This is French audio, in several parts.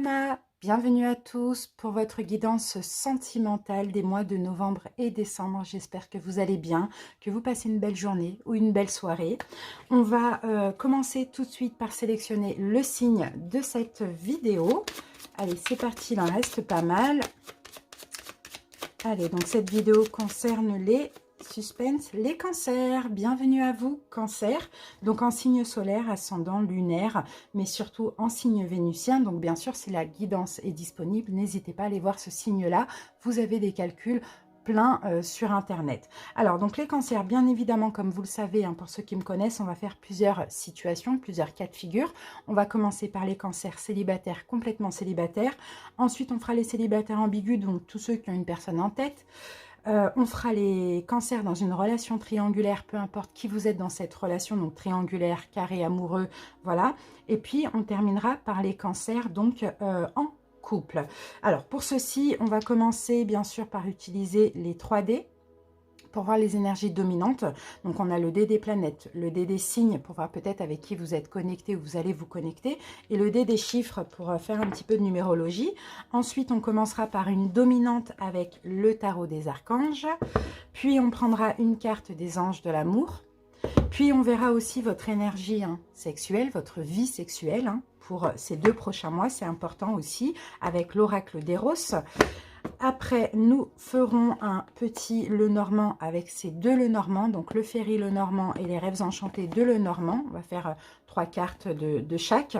Karma, bienvenue à tous pour votre guidance sentimentale des mois de novembre et décembre. J'espère que vous allez bien, que vous passez une belle journée ou une belle soirée. On va commencer tout de suite par sélectionner le signe de cette vidéo. Allez, c'est parti, il en reste pas mal. Allez, donc cette vidéo concerne les suspense, les cancers. Bienvenue à vous, cancer. Donc en signe solaire, ascendant, lunaire, mais surtout en signe vénusien. Donc bien sûr, si la guidance est disponible, n'hésitez pas à aller voir ce signe-là. Vous avez des calculs plein sur internet. Alors donc les cancers, bien évidemment, comme vous le savez, hein, pour ceux qui me connaissent, on va faire plusieurs situations, plusieurs cas de figure. On va commencer par les cancers célibataires, complètement célibataires. Ensuite on fera les célibataires ambigus, donc tous ceux qui ont une personne en tête. On fera les cancers dans une relation triangulaire, peu importe qui vous êtes dans cette relation, donc triangulaire, carré, amoureux, voilà. Et puis on terminera par les cancers donc en couple. Alors pour ceci, on va commencer bien sûr par utiliser les 3D pour voir les énergies dominantes. Donc on a le dé des planètes, le dé des signes pour voir peut-être avec qui vous êtes connecté ou vous allez vous connecter, et le dé des chiffres pour faire un petit peu de numérologie. Ensuite on commencera par une dominante avec le tarot des archanges, puis on prendra une carte des anges de l'amour, puis on verra aussi votre énergie sexuelle, votre vie sexuelle pour ces 2 prochains mois, c'est important aussi, avec l'oracle d'Eros. Après, nous ferons un petit Lenormand avec ces 2 Lenormands, donc le Ferry Lenormand et les Rêves Enchantés de Lenormand. On va faire 3 cartes de chaque,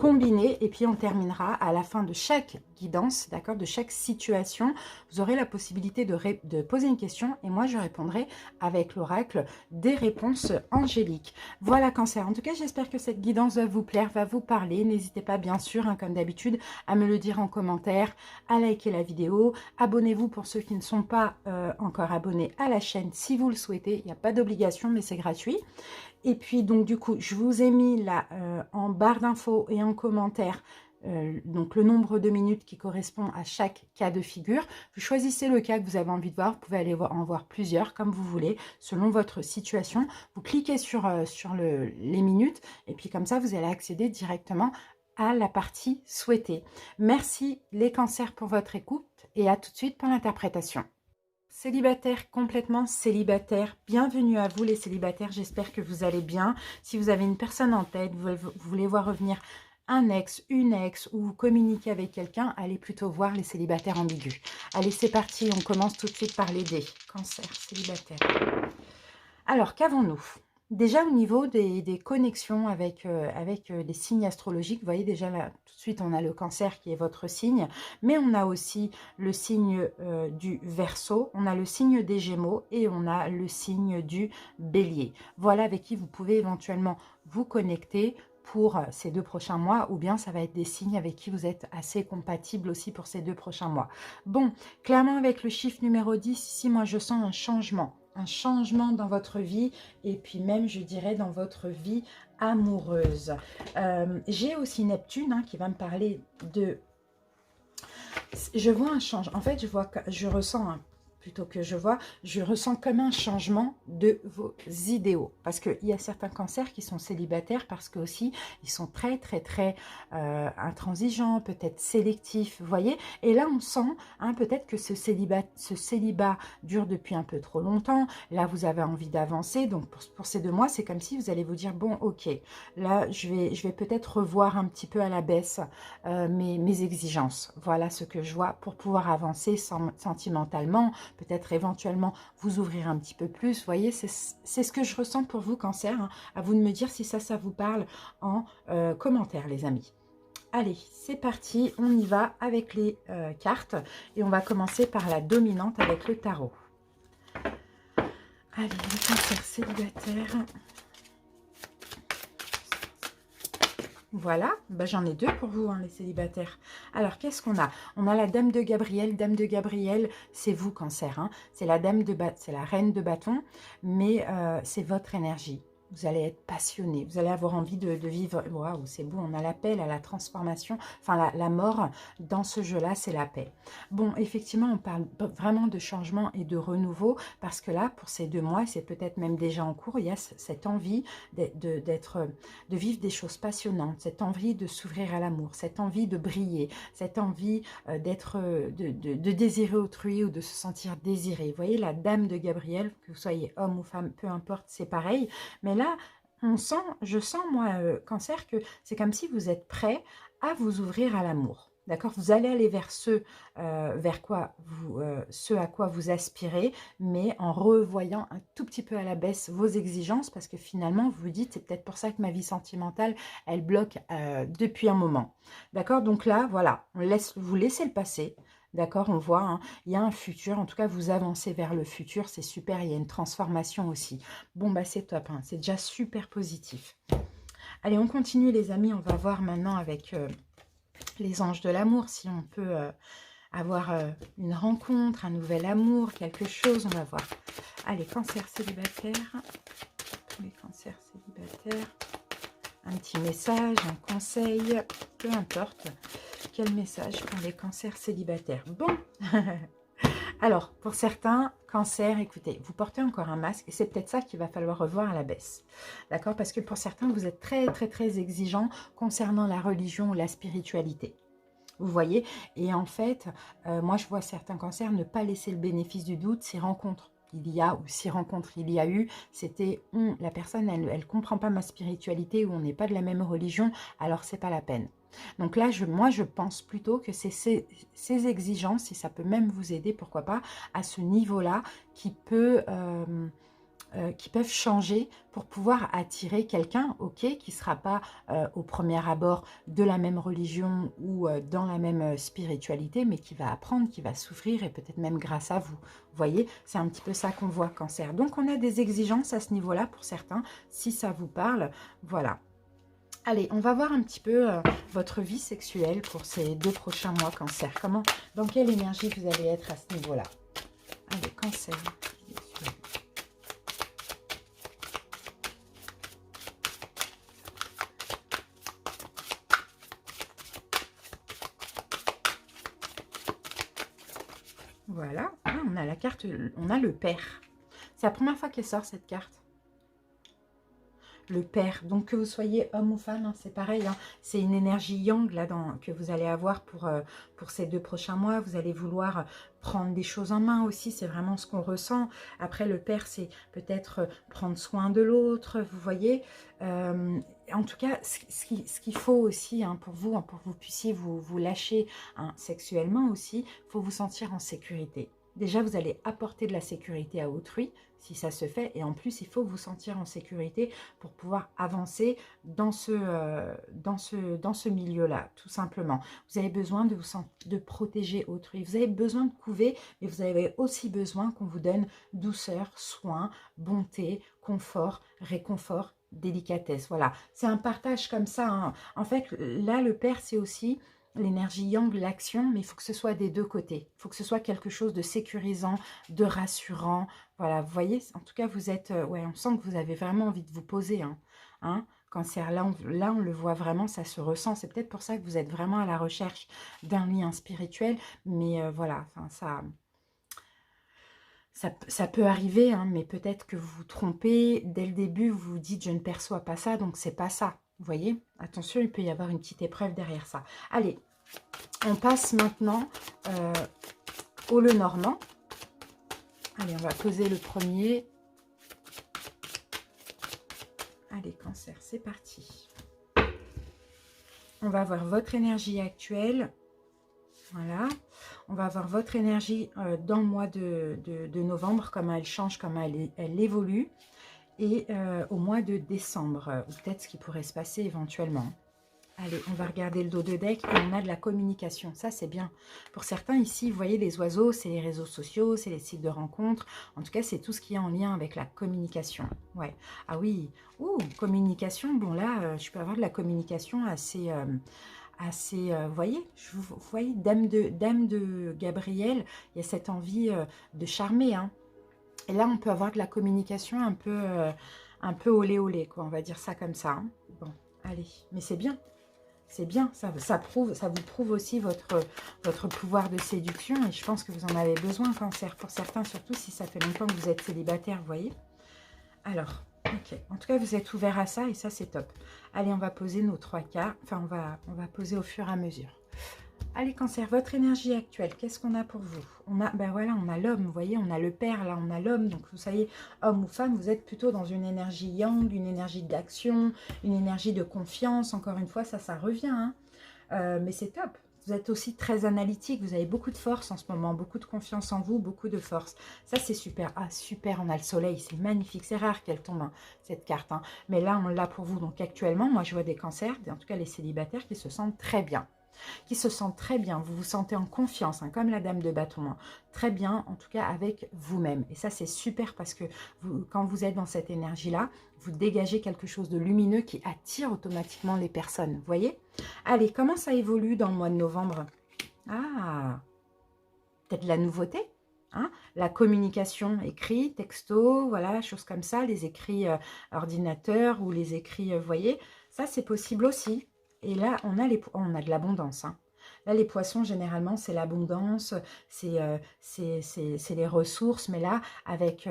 combinées, et puis on terminera à la fin de chaque guidance, d'accord, de chaque situation. Vous aurez la possibilité de poser une question et moi je répondrai avec l'oracle des réponses angéliques. Voilà Cancer, en tout cas j'espère que cette guidance va vous plaire, va vous parler. N'hésitez pas bien sûr, comme d'habitude, à me le dire en commentaire, à liker la vidéo. Abonnez-vous pour ceux qui ne sont pas encore abonnés à la chaîne si vous le souhaitez. Il n'y a pas d'obligation, mais c'est gratuit. Et puis donc du coup, je vous ai mis là en barre d'infos et en commentaire donc le nombre de minutes qui correspond à chaque cas de figure. Vous choisissez le cas que vous avez envie de voir. Vous pouvez aller en voir plusieurs comme vous voulez, selon votre situation. Vous cliquez sur les minutes et puis comme ça, vous allez accéder directement à la partie souhaitée. Merci les cancers pour votre écoute et à tout de suite pour l'interprétation. Célibataire, complètement célibataire, bienvenue à vous les célibataires, j'espère que vous allez bien. Si vous avez une personne en tête, vous voulez voir revenir un ex, une ex, ou vous communiquez avec quelqu'un, allez plutôt voir les célibataires ambigus. Allez, c'est parti, on commence tout de suite par les dés. Cancer, célibataire. Alors, qu'avons-nous ? Déjà au niveau des connexions avec les signes astrologiques, vous voyez déjà là, tout de suite on a le cancer qui est votre signe, mais on a aussi le signe du Verseau, on a le signe des Gémeaux et on a le signe du Bélier. Voilà avec qui vous pouvez éventuellement vous connecter pour ces 2 prochains mois, ou bien ça va être des signes avec qui vous êtes assez compatible aussi pour ces 2 prochains mois. Bon, clairement avec le chiffre numéro 10, ici moi je sens un changement dans votre vie et puis même je dirais dans votre vie amoureuse. J'ai aussi Neptune qui va me parler de... Je vois un changement, en fait je ressens plutôt que je ressens comme un changement de vos idéaux. Parce qu'il y a certains cancers qui sont célibataires parce que aussi ils sont très intransigeants, peut-être sélectifs, vous voyez. Et là on sent peut-être que ce célibat dure depuis un peu trop longtemps. Là vous avez envie d'avancer. Donc pour ces 2 mois, c'est comme si vous allez vous dire, bon ok, là je vais peut-être revoir un petit peu à la baisse mes exigences. Voilà ce que je vois pour pouvoir avancer sentimentalement, peut-être éventuellement vous ouvrir un petit peu plus. Vous voyez, c'est ce que je ressens pour vous, Cancer. À vous de me dire si ça vous parle en commentaire, les amis. Allez, c'est parti, on y va avec les cartes. Et on va commencer par la dominante avec le tarot. Allez, les cancers célibataires. Voilà, j'en ai 2 pour vous, les célibataires. Alors, qu'est-ce qu'on a? On a la Dame de Gabriel. Dame de Gabriel, c'est vous, Cancer. C'est la Dame c'est la Reine de bâton, mais c'est votre énergie. Vous allez être passionné, vous allez avoir envie de vivre. Waouh, c'est beau, on a l'appel à la transformation, enfin la mort dans ce jeu-là, c'est la paix. Bon, effectivement, on parle vraiment de changement et de renouveau, parce que là, pour ces 2 mois, c'est peut-être même déjà en cours, il y a cette envie de vivre des choses passionnantes, cette envie de s'ouvrir à l'amour, cette envie de briller, cette envie de désirer autrui ou de se sentir désiré. Vous voyez, la dame de Gabriel, que vous soyez homme ou femme, peu importe, c'est pareil. Mais là, je sens, moi, Cancer, que c'est comme si vous êtes prêt à vous ouvrir à l'amour. D'accord? Vous allez aller vers ce à quoi vous aspirez, mais en revoyant un tout petit peu à la baisse vos exigences, parce que finalement, vous vous dites, c'est peut-être pour ça que ma vie sentimentale, elle bloque depuis un moment. D'accord? Donc là, voilà, vous laissez le passé. D'accord, on voit, hein, il y a un futur, en tout cas vous avancez vers le futur, c'est super, il y a une transformation aussi. Bon, bah c'est top, hein, c'est déjà super positif. Allez, on continue les amis, on va voir maintenant avec les anges de l'amour, si on peut avoir une rencontre, un nouvel amour, quelque chose, on va voir. Allez, cancer célibataire, tous les cancers célibataires, un petit message, un conseil, peu importe. Quel message pour les cancers célibataires? Bon, alors, pour certains, cancer, écoutez, vous portez encore un masque et c'est peut-être ça qu'il va falloir revoir à la baisse. D'accord? Parce que pour certains, vous êtes très, très, très exigeants concernant la religion ou la spiritualité. Vous voyez? Et en fait, moi, je vois certains cancers ne pas laisser le bénéfice du doute, ces rencontres. Si rencontres il y a eu, c'était la personne, elle ne comprend pas ma spiritualité ou on n'est pas de la même religion, alors c'est pas la peine. Donc là, moi, je pense plutôt que c'est ces exigences, et ça peut même vous aider, pourquoi pas, à ce niveau-là, qui peuvent changer pour pouvoir attirer quelqu'un, ok, qui ne sera pas au premier abord de la même religion ou dans la même spiritualité, mais qui va apprendre, qui va souffrir et peut-être même grâce à vous. Vous voyez, c'est un petit peu ça qu'on voit, cancer. Donc, on a des exigences à ce niveau-là pour certains, si ça vous parle, voilà. Allez, on va voir un petit peu votre vie sexuelle pour ces 2 prochains mois, cancer. Dans quelle énergie vous allez être à ce niveau-là? Allez, cancer. Voilà, ah, on a la carte, on a le père. C'est la première fois qu'elle sort cette carte. Le père, donc que vous soyez homme ou femme, hein, c'est pareil, hein, c'est une énergie yang là que vous allez avoir pour ces 2 prochains mois. Vous allez vouloir prendre des choses en main aussi, c'est vraiment ce qu'on ressent. Après, le père, c'est peut-être prendre soin de l'autre, vous voyez. En tout cas, ce qu'il faut aussi hein, pour vous, hein, pour que vous puissiez vous lâcher hein, sexuellement aussi, il faut vous sentir en sécurité. Déjà, vous allez apporter de la sécurité à autrui, si ça se fait. Et en plus, il faut vous sentir en sécurité pour pouvoir avancer dans ce milieu-là, tout simplement. Vous avez besoin de protéger autrui. Vous avez besoin de couver, mais vous avez aussi besoin qu'on vous donne douceur, soin, bonté, confort, réconfort, délicatesse. Voilà, c'est un partage comme ça. Hein. En fait, là, le père, c'est aussi l'énergie yang, l'action, mais il faut que ce soit des 2 côtés. Il faut que ce soit quelque chose de sécurisant, de rassurant. Voilà, vous voyez, en tout cas, vous êtes... ouais, on sent que vous avez vraiment envie de vous poser. Hein, cancer, là, on le voit vraiment, ça se ressent. C'est peut-être pour ça que vous êtes vraiment à la recherche d'un lien spirituel. Mais voilà, enfin, ça peut arriver, hein, mais peut-être que vous vous trompez. Dès le début, vous vous dites, je ne perçois pas ça, donc c'est pas ça. Vous voyez? Attention, il peut y avoir une petite épreuve derrière ça. Allez, on passe maintenant au Lenormand. Allez, on va poser le premier. Allez, cancer, c'est parti. On va voir votre énergie actuelle. Voilà. On va voir votre énergie dans le mois de novembre, comment elle change, comment elle évolue. Et au mois de décembre, ou peut-être ce qui pourrait se passer éventuellement. Allez, on va regarder le dos de deck et on a de la communication. Ça, c'est bien. Pour certains, ici, vous voyez, les oiseaux, c'est les réseaux sociaux, c'est les sites de rencontres. En tout cas, c'est tout ce qui est en lien avec la communication. Ouais. Ah oui. Ouh, communication. Bon, là, je peux avoir de la communication assez... vous voyez, dame de Gabriel, il y a cette envie de charmer. Hein. Et là, on peut avoir de la communication un peu olé olé, quoi, on va dire ça comme ça. Hein. Bon, allez, mais c'est bien. C'est bien, ça vous prouve aussi votre pouvoir de séduction et je pense que vous en avez besoin, Cancer, pour certains, surtout si ça fait longtemps que vous êtes célibataire, vous voyez. Alors, ok, en tout cas, vous êtes ouvert à ça et ça, c'est top. Allez, on va poser nos 3 cartes, enfin, on va poser au fur et à mesure. Allez, Cancer, votre énergie actuelle, qu'est-ce qu'on a pour vous? On a, ben voilà, on a l'homme, vous voyez, on a le père, là, on a l'homme. Donc, vous savez, homme ou femme, vous êtes plutôt dans une énergie yang, une énergie d'action, une énergie de confiance. Encore une fois, ça revient, hein. Mais c'est top. Vous êtes aussi très analytique, vous avez beaucoup de force en ce moment, beaucoup de confiance en vous, beaucoup de force. Ça, c'est super. Ah, super, on a le soleil, c'est magnifique. C'est rare qu'elle tombe, hein, cette carte. Hein. Mais là, on l'a pour vous. Donc, actuellement, moi, je vois des cancers, en tout cas les célibataires, qui se sentent très bien. Qui se sentent très bien, vous vous sentez en confiance, hein, comme la dame de bâton, hein, très bien, en tout cas avec vous-même. Et ça, c'est super parce que quand vous êtes dans cette énergie-là, vous dégagez quelque chose de lumineux qui attire automatiquement les personnes, vous voyez? Allez, comment ça évolue dans le mois de novembre? Ah, peut-être la nouveauté, hein, la communication écrit, texto, voilà, choses comme ça, les écrits ordinateur ou les écrits, vous voyez, ça c'est possible aussi. Et là, on a de l'abondance. Hein. Là, les poissons, généralement, c'est l'abondance, c'est les ressources. Mais là, avec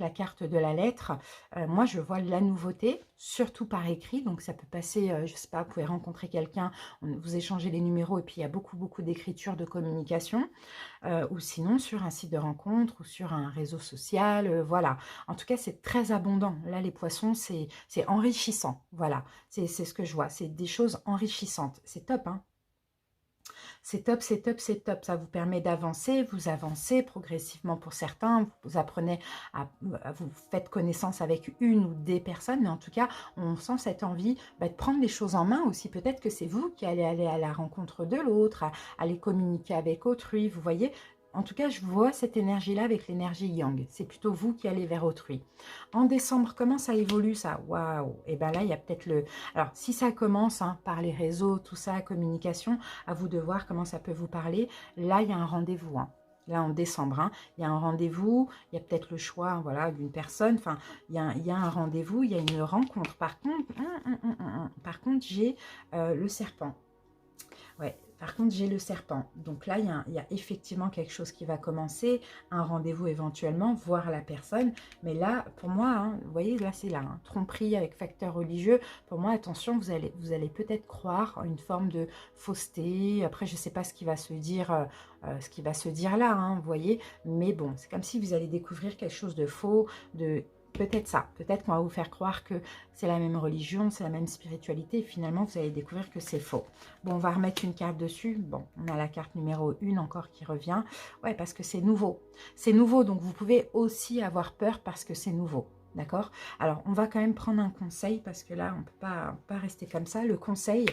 la carte de la lettre, moi, je vois la nouveauté, surtout par écrit. Donc, ça peut passer, je ne sais pas, vous pouvez rencontrer quelqu'un, vous échangez les numéros et puis il y a beaucoup, beaucoup d'écriture, de communication. Ou sinon sur un site de rencontre ou sur un réseau social, voilà. En tout cas, c'est très abondant. Là, les poissons, c'est enrichissant, voilà. C'est ce que je vois, c'est des choses enrichissantes. C'est top, hein. C'est top, c'est top, c'est top. Ça vous permet d'avancer, vous avancez progressivement pour certains. Vous apprenez vous faites connaissance avec une ou des personnes, mais en tout cas, on sent cette envie de prendre les choses en main aussi. Peut-être que c'est vous qui allez aller à la rencontre de l'autre, aller communiquer avec autrui. Vous voyez, en tout cas, je vois cette énergie-là avec l'énergie yang. C'est plutôt vous qui allez vers autrui. En décembre, comment ça évolue ça? Waouh! Et bien là, il y a peut-être le... Alors, si ça commence hein, par les réseaux, tout ça, communication, à vous de voir comment ça peut vous parler. Là, il y a un rendez-vous. Hein. Là, en décembre, hein, il y a un rendez-vous, il y a peut-être le choix voilà, d'une personne. Enfin, il y a un rendez-vous, il y a une rencontre. Par contre, j'ai le serpent. Ouais, par contre, j'ai le serpent. Donc là, il y a effectivement quelque chose qui va commencer, un rendez-vous éventuellement, voir la personne. Mais là, pour moi, hein, vous voyez, là, c'est là, hein, tromperie avec facteur religieux. Pour moi, attention, vous allez peut-être croire à une forme de fausseté. Après, je ne sais pas ce qui va se dire, là, hein, vous voyez. Mais bon, c'est comme si vous allez découvrir quelque chose de faux, de... Peut-être ça, peut-être qu'on va vous faire croire que c'est la même religion, c'est la même spiritualité, et finalement vous allez découvrir que c'est faux. Bon, on va remettre une carte dessus. Bon, on a la carte numéro 1 encore qui revient. Ouais, parce que c'est nouveau. C'est nouveau, donc vous pouvez aussi avoir peur parce que c'est nouveau. D'accord? Alors, on va quand même prendre un conseil parce que là, on ne peut pas rester comme ça. Le conseil,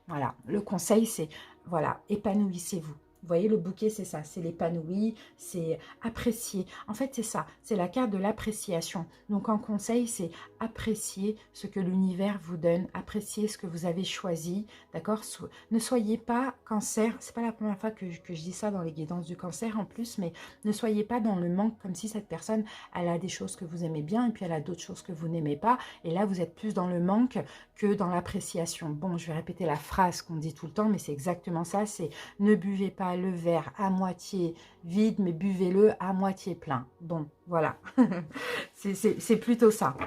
voilà, le conseil c'est, voilà, épanouissez-vous. Vous voyez, le bouquet, c'est ça, c'est l'épanoui, c'est apprécier. En fait, c'est ça, c'est la carte de l'appréciation. Donc, en conseil, c'est apprécier ce que l'univers vous donne, apprécier ce que vous avez choisi, d'accord? Ne soyez pas cancer, c'est pas la première fois que je dis ça dans les guidances du cancer en plus, mais ne soyez pas dans le manque comme si cette personne, elle a des choses que vous aimez bien et puis elle a d'autres choses que vous n'aimez pas. Et là, vous êtes plus dans le manque que dans l'appréciation. Bon, je vais répéter la phrase qu'on dit tout le temps, mais c'est exactement ça, c'est ne buvez pas le verre à moitié vide, mais buvez-le à moitié plein. Bon, voilà, c'est plutôt ça.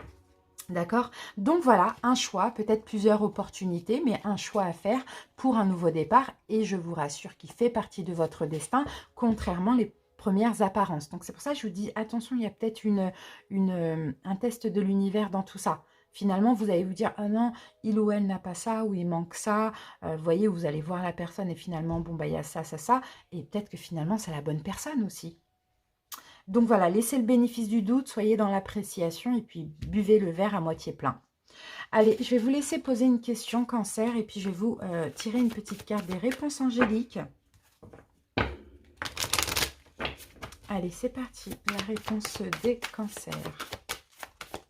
D'accord? Donc voilà, un choix, peut-être plusieurs opportunités, mais un choix à faire pour un nouveau départ. Et je vous rassure qu'il fait partie de votre destin, contrairement les premières apparences. Donc c'est pour ça que je vous dis, attention, il y a peut-être un test de l'univers dans tout ça. Finalement, vous allez vous dire, ah non, il ou elle n'a pas ça, ou il manque ça. Vous voyez, vous allez voir la personne et finalement, bon, bah, il y a ça, ça, ça. Et peut-être que finalement, c'est la bonne personne aussi. Donc voilà, laissez le bénéfice du doute, soyez dans l'appréciation et puis buvez le verre à moitié plein. Allez, je vais vous laisser poser une question, cancer, et puis je vais vous tirer une petite carte des réponses angéliques. Allez, c'est parti, la réponse des cancers.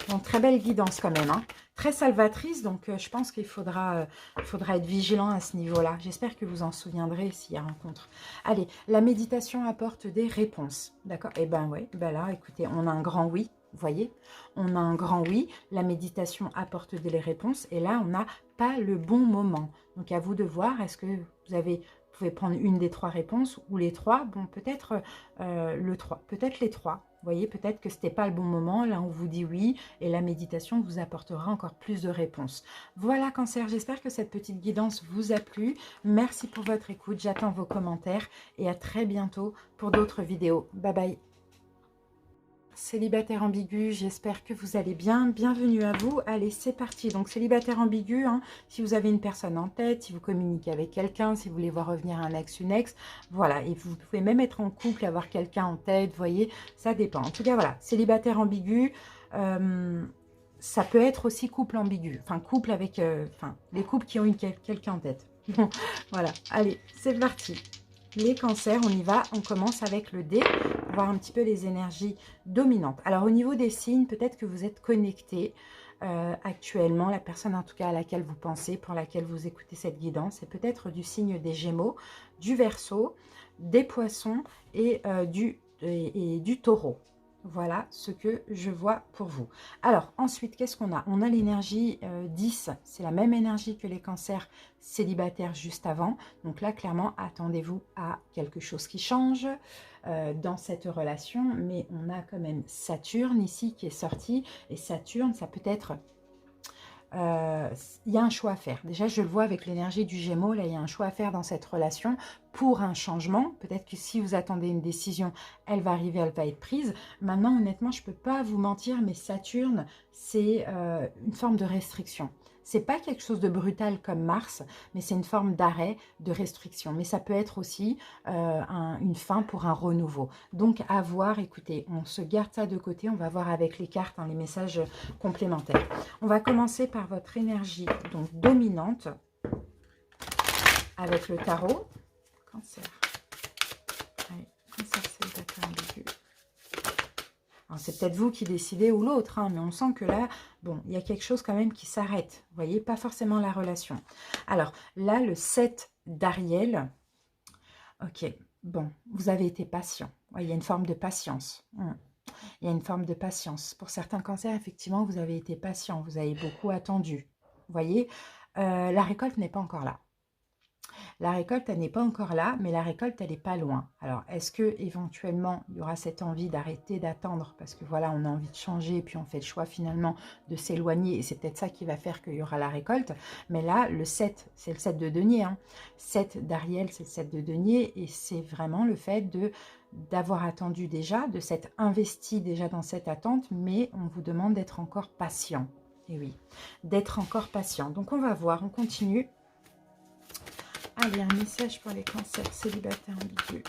Bon, très belle guidance quand même, hein. Très salvatrice, donc je pense qu'il faudra être vigilant à ce niveau-là. J'espère que vous en souviendrez s'il y a rencontre. Allez, la méditation apporte des réponses, d'accord? Eh ben ouais, ben là, écoutez, on a un grand oui. Vous voyez, on a un grand oui, la méditation apporte des réponses et là, on n'a pas le bon moment. Donc, à vous de voir, est-ce que vous pouvez prendre une des 3 réponses ou les 3. Bon, peut-être le 3, peut-être les 3. Vous voyez, peut-être que ce n'était pas le bon moment. Là, on vous dit oui et la méditation vous apportera encore plus de réponses. Voilà, Cancer, j'espère que cette petite guidance vous a plu. Merci pour votre écoute. J'attends vos commentaires et à très bientôt pour d'autres vidéos. Bye bye. Célibataire ambigu, j'espère que vous allez bien. Bienvenue à vous. Allez, c'est parti. Donc, célibataire ambigu, hein, si vous avez une personne en tête, si vous communiquez avec quelqu'un, si vous voulez voir revenir un ex, une ex, voilà. Et vous pouvez même être en couple, avoir quelqu'un en tête, vous voyez, ça dépend. En tout cas, voilà, célibataire ambigu, ça peut être aussi couple ambigu. Enfin, couple avec, les couples qui ont eu quelqu'un en tête. Voilà, allez, c'est parti. Les cancers, on y va, on commence avec le dé, pour voir un petit peu les énergies dominantes. Alors au niveau des signes, peut-être que vous êtes connecté actuellement, la personne en tout cas à laquelle vous pensez, pour laquelle vous écoutez cette guidance, c'est peut-être du signe des Gémeaux, du Verseau, des Poissons et du Taureau. Voilà ce que je vois pour vous. Alors, ensuite, qu'est-ce qu'on a? On a l'énergie 10, c'est la même énergie que les cancers célibataires juste avant. Donc là, clairement, attendez-vous à quelque chose qui change dans cette relation. Mais on a quand même Saturne ici qui est sorti. Et Saturne, ça peut être... il y a un choix à faire. Déjà, je le vois avec l'énergie du Gémeaux. Là, il y a un choix à faire dans cette relation pour un changement. Peut-être que si vous attendez une décision, elle va arriver, elle va être prise. Maintenant, honnêtement, je ne peux pas vous mentir, mais Saturne, c'est une forme de restriction. C'est pas quelque chose de brutal comme Mars, mais c'est une forme d'arrêt, de restriction. Mais ça peut être aussi une fin pour un renouveau. Donc, à voir, écoutez, on se garde ça de côté. On va voir avec les cartes, hein, les messages complémentaires. On va commencer par votre énergie donc dominante avec le tarot. Cancer. Allez, Cancer célibataire ambigu. C'est peut-être vous qui décidez ou l'autre, hein, mais on sent que là, bon, il y a quelque chose quand même qui s'arrête. Vous voyez, pas forcément la relation. Alors, là, le 7 d'Ariel. Ok, bon, vous avez été patient. Ouais, il y a une forme de patience. Il y a une forme de patience. Pour certains cancers, effectivement, vous avez été patient. Vous avez beaucoup attendu. Vous voyez, la récolte n'est pas encore là. La récolte, elle n'est pas encore là, mais la récolte, elle n'est pas loin. Alors, est-ce que éventuellement il y aura cette envie d'arrêter d'attendre parce que voilà, on a envie de changer et puis on fait le choix finalement de s'éloigner et c'est peut-être ça qui va faire qu'il y aura la récolte. Mais là, le 7, c'est le 7 de denier. 7 d'Ariel, c'est le 7 de denier et c'est vraiment le fait d'avoir attendu déjà, de s'être investi déjà dans cette attente, mais on vous demande d'être encore patient. Et oui, d'être encore patient. Donc, on va voir, on continue. Allez, un message pour les cancers célibataires ambigus.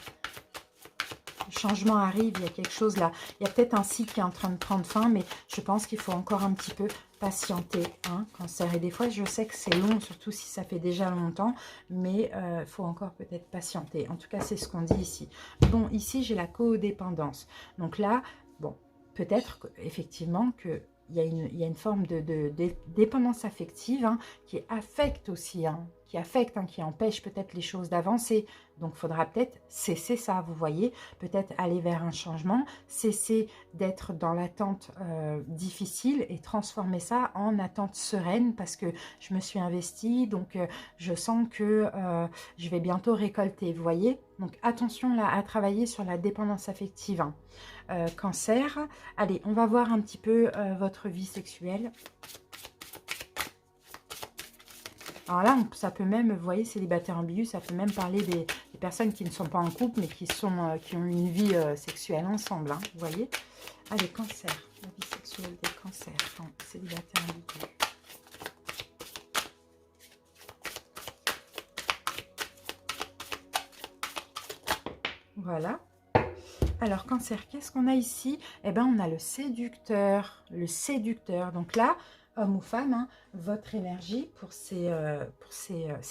Le changement arrive, il y a quelque chose là. Il y a peut-être un cycle qui est en train de prendre fin, mais je pense qu'il faut encore un petit peu patienter, hein, cancer. Et des fois, je sais que c'est long, surtout si ça fait déjà longtemps, mais il faut encore peut-être patienter. En tout cas, c'est ce qu'on dit ici. Bon, ici, j'ai la codépendance. Donc là, bon, peut-être effectivement que il y a une forme de dépendance affective, hein, qui affecte aussi, hein, qui empêche peut-être les choses d'avancer. Donc, il faudra peut-être cesser ça, vous voyez, peut-être aller vers un changement, cesser d'être dans l'attente difficile et transformer ça en attente sereine parce que je me suis investie, donc je sens que je vais bientôt récolter, vous voyez. Donc, attention là à travailler sur la dépendance affective, hein. Cancer. Allez, on va voir un petit peu votre vie sexuelle. Alors là, ça peut même, vous voyez, célibataire ambigu, ça peut même parler des personnes qui ne sont pas en couple, mais qui ont une vie sexuelle ensemble, hein, vous voyez. Allez, cancer, la vie sexuelle des cancers, enfin, célibataire ambigu. Voilà. Alors, cancer, qu'est-ce qu'on a ici? Eh bien, on a le séducteur. Le séducteur. Donc là, homme ou femme, hein, votre énergie pour ces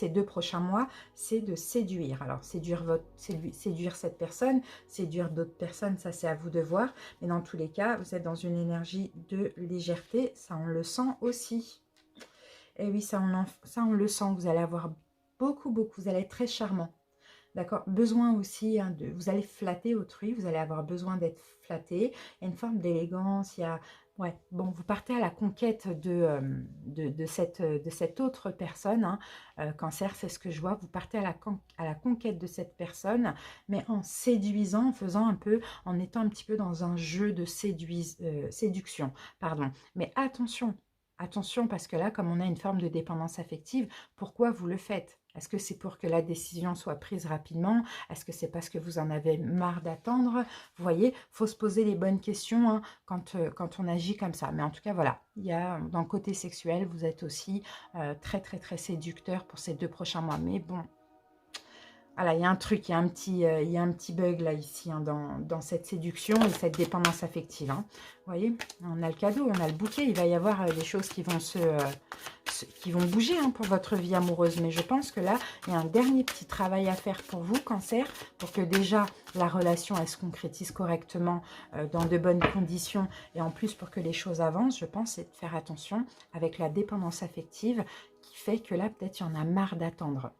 2 prochains mois, c'est de séduire. Alors, séduire cette personne, séduire d'autres personnes, ça c'est à vous de voir. Mais dans tous les cas, vous êtes dans une énergie de légèreté. Ça, on le sent aussi. Et oui, ça, on le sent. Vous allez avoir beaucoup, vous allez être très charmant. D'accord? Besoin aussi, hein, vous allez flatter autrui, vous allez avoir besoin d'être flatté. Il y a une forme d'élégance, il y a... Ouais, bon, vous partez à la conquête de cette autre personne, hein. Cancer, c'est ce que je vois. Vous partez à la conquête de cette personne, mais en séduisant, en faisant un peu, en étant un petit peu dans un jeu de séduction, pardon. Mais attention, attention, parce que là, comme on a une forme de dépendance affective, pourquoi vous le faites? Est-ce que c'est pour que la décision soit prise rapidement? Est-ce que c'est parce que vous en avez marre d'attendre? Vous voyez, il faut se poser les bonnes questions, hein, quand on agit comme ça. Mais en tout cas, voilà, il y a dans le côté sexuel, vous êtes aussi très, très, très séducteur pour ces 2 prochains mois. Mais bon, voilà, il y a un truc, il y a un petit bug là, ici, hein, dans cette séduction et cette dépendance affective, hein. Vous voyez, on a le cadeau, on a le bouquet. Il va y avoir des choses qui vont qui vont bouger, hein, pour votre vie amoureuse. Mais je pense que là, il y a un dernier petit travail à faire pour vous, Cancer, pour que déjà la relation, elle se concrétise correctement, dans de bonnes conditions. Et en plus, pour que les choses avancent, je pense, c'est de faire attention avec la dépendance affective qui fait que là, peut-être, il y en a marre d'attendre.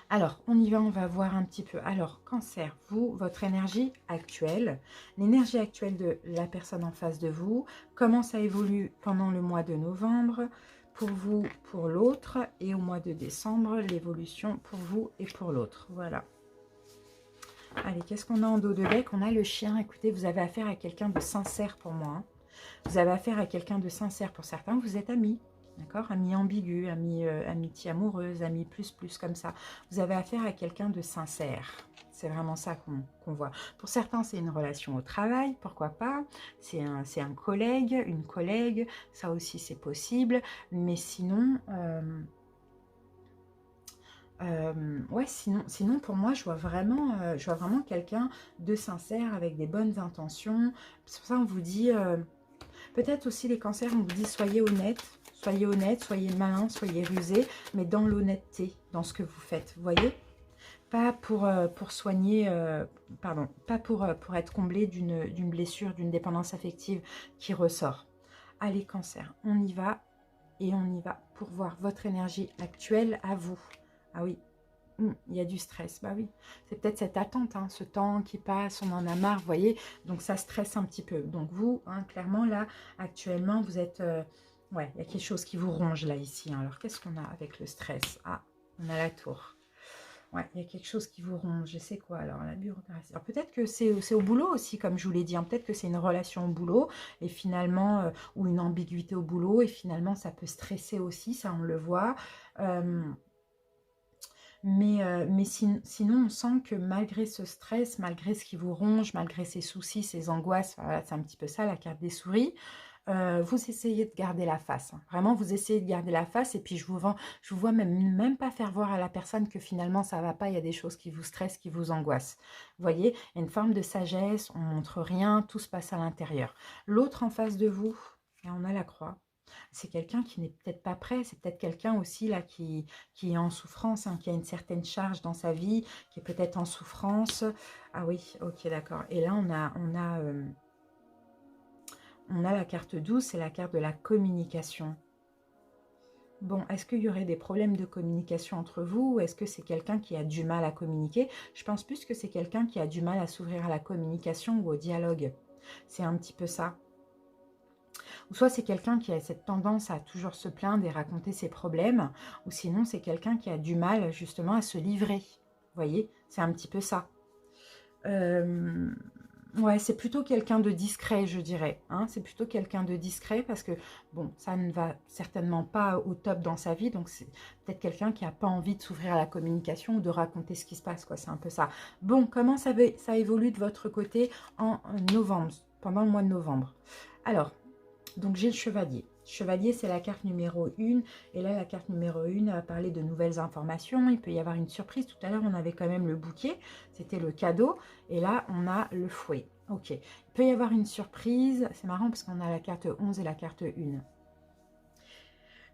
Alors, on y va, on va voir un petit peu. Alors, Cancer, vous, votre énergie actuelle, l'énergie actuelle de la personne en face de vous, comment ça évolue pendant le mois de novembre, pour vous, pour l'autre, et au mois de décembre, l'évolution pour vous et pour l'autre. Voilà. Allez, qu'est-ce qu'on a en dos de deck? On a le chien. Écoutez, vous avez affaire à quelqu'un de sincère pour moi, hein. Vous avez affaire à quelqu'un de sincère pour certains. Vous êtes amis. D'accord? Amie ambiguë, amitié amoureuse, amie plus comme ça. Vous avez affaire à quelqu'un de sincère. C'est vraiment ça qu'on voit. Pour certains, c'est une relation au travail, pourquoi pas. C'est un collègue, une collègue. Ça aussi, c'est possible. Mais sinon... ouais, sinon pour moi, je vois vraiment quelqu'un de sincère avec des bonnes intentions. C'est pour ça qu'on vous dit... peut-être aussi les cancers, on vous dit soyez honnête, soyez malin, soyez rusé, mais dans l'honnêteté, dans ce que vous faites, vous voyez? Pas pour soigner, pardon, pas pour être comblé d'une blessure, d'une dépendance affective qui ressort. Allez, cancer, on y va, et on y va pour voir votre énergie actuelle à vous. Ah oui, il y a du stress, bah oui. C'est peut-être cette attente, hein, ce temps qui passe, on en a marre, vous voyez. Donc ça stresse un petit peu. Donc vous, hein, clairement, là, actuellement, vous êtes... ouais, il y a quelque chose qui vous ronge là, ici, hein. Alors, qu'est-ce qu'on a avec le stress? Ah, on a la tour. Ouais, il y a quelque chose qui vous ronge. Je sais quoi, alors, la bureaucratie. Alors, peut-être que c'est au boulot aussi, comme je vous l'ai dit, hein. Peut-être que c'est une relation au boulot, et finalement, ou une ambiguïté au boulot, et finalement, ça peut stresser aussi, ça, on le voit. Sinon, on sent que malgré ce stress, malgré ce qui vous ronge, malgré ces soucis, ces angoisses, voilà, c'est un petit peu ça, la carte des souris, vous essayez de garder la face, hein. Vraiment, vous essayez de garder la face, et puis je vous vois même pas faire voir à la personne que finalement, ça va pas, il y a des choses qui vous stressent, qui vous angoissent. Vous voyez, il y a une forme de sagesse, on montre rien, tout se passe à l'intérieur. L'autre en face de vous, et on a la croix. C'est quelqu'un qui n'est peut-être pas prêt, c'est peut-être quelqu'un aussi là qui est en souffrance, hein, qui a une certaine charge dans sa vie, qui est peut-être en souffrance. Ah oui, ok, d'accord. Et là, on a la carte 12, c'est la carte de la communication. Bon, est-ce qu'il y aurait des problèmes de communication entre vous, ou est-ce que c'est quelqu'un qui a du mal à communiquer? Je pense plus que c'est quelqu'un qui a du mal à s'ouvrir à la communication ou au dialogue. C'est un petit peu ça. Ou soit c'est quelqu'un qui a cette tendance à toujours se plaindre et raconter ses problèmes, ou sinon c'est quelqu'un qui a du mal justement à se livrer. Vous voyez, c'est un petit peu ça. Ouais, c'est plutôt quelqu'un de discret, je dirais, hein. C'est plutôt quelqu'un de discret parce que, bon, ça ne va certainement pas au top dans sa vie, donc c'est peut-être quelqu'un qui n'a pas envie de s'ouvrir à la communication ou de raconter ce qui se passe, quoi. C'est un peu ça. Bon, comment ça évolue de votre côté en novembre, pendant le mois de novembre? Alors, donc j'ai le chevalier. Chevalier, c'est la carte numéro 1. Et là, la carte numéro 1 a parlé de nouvelles informations. Il peut y avoir une surprise. Tout à l'heure, on avait quand même le bouquet. C'était le cadeau. Et là, on a le fouet. Ok. Il peut y avoir une surprise. C'est marrant parce qu'on a la carte 11 et la carte 1.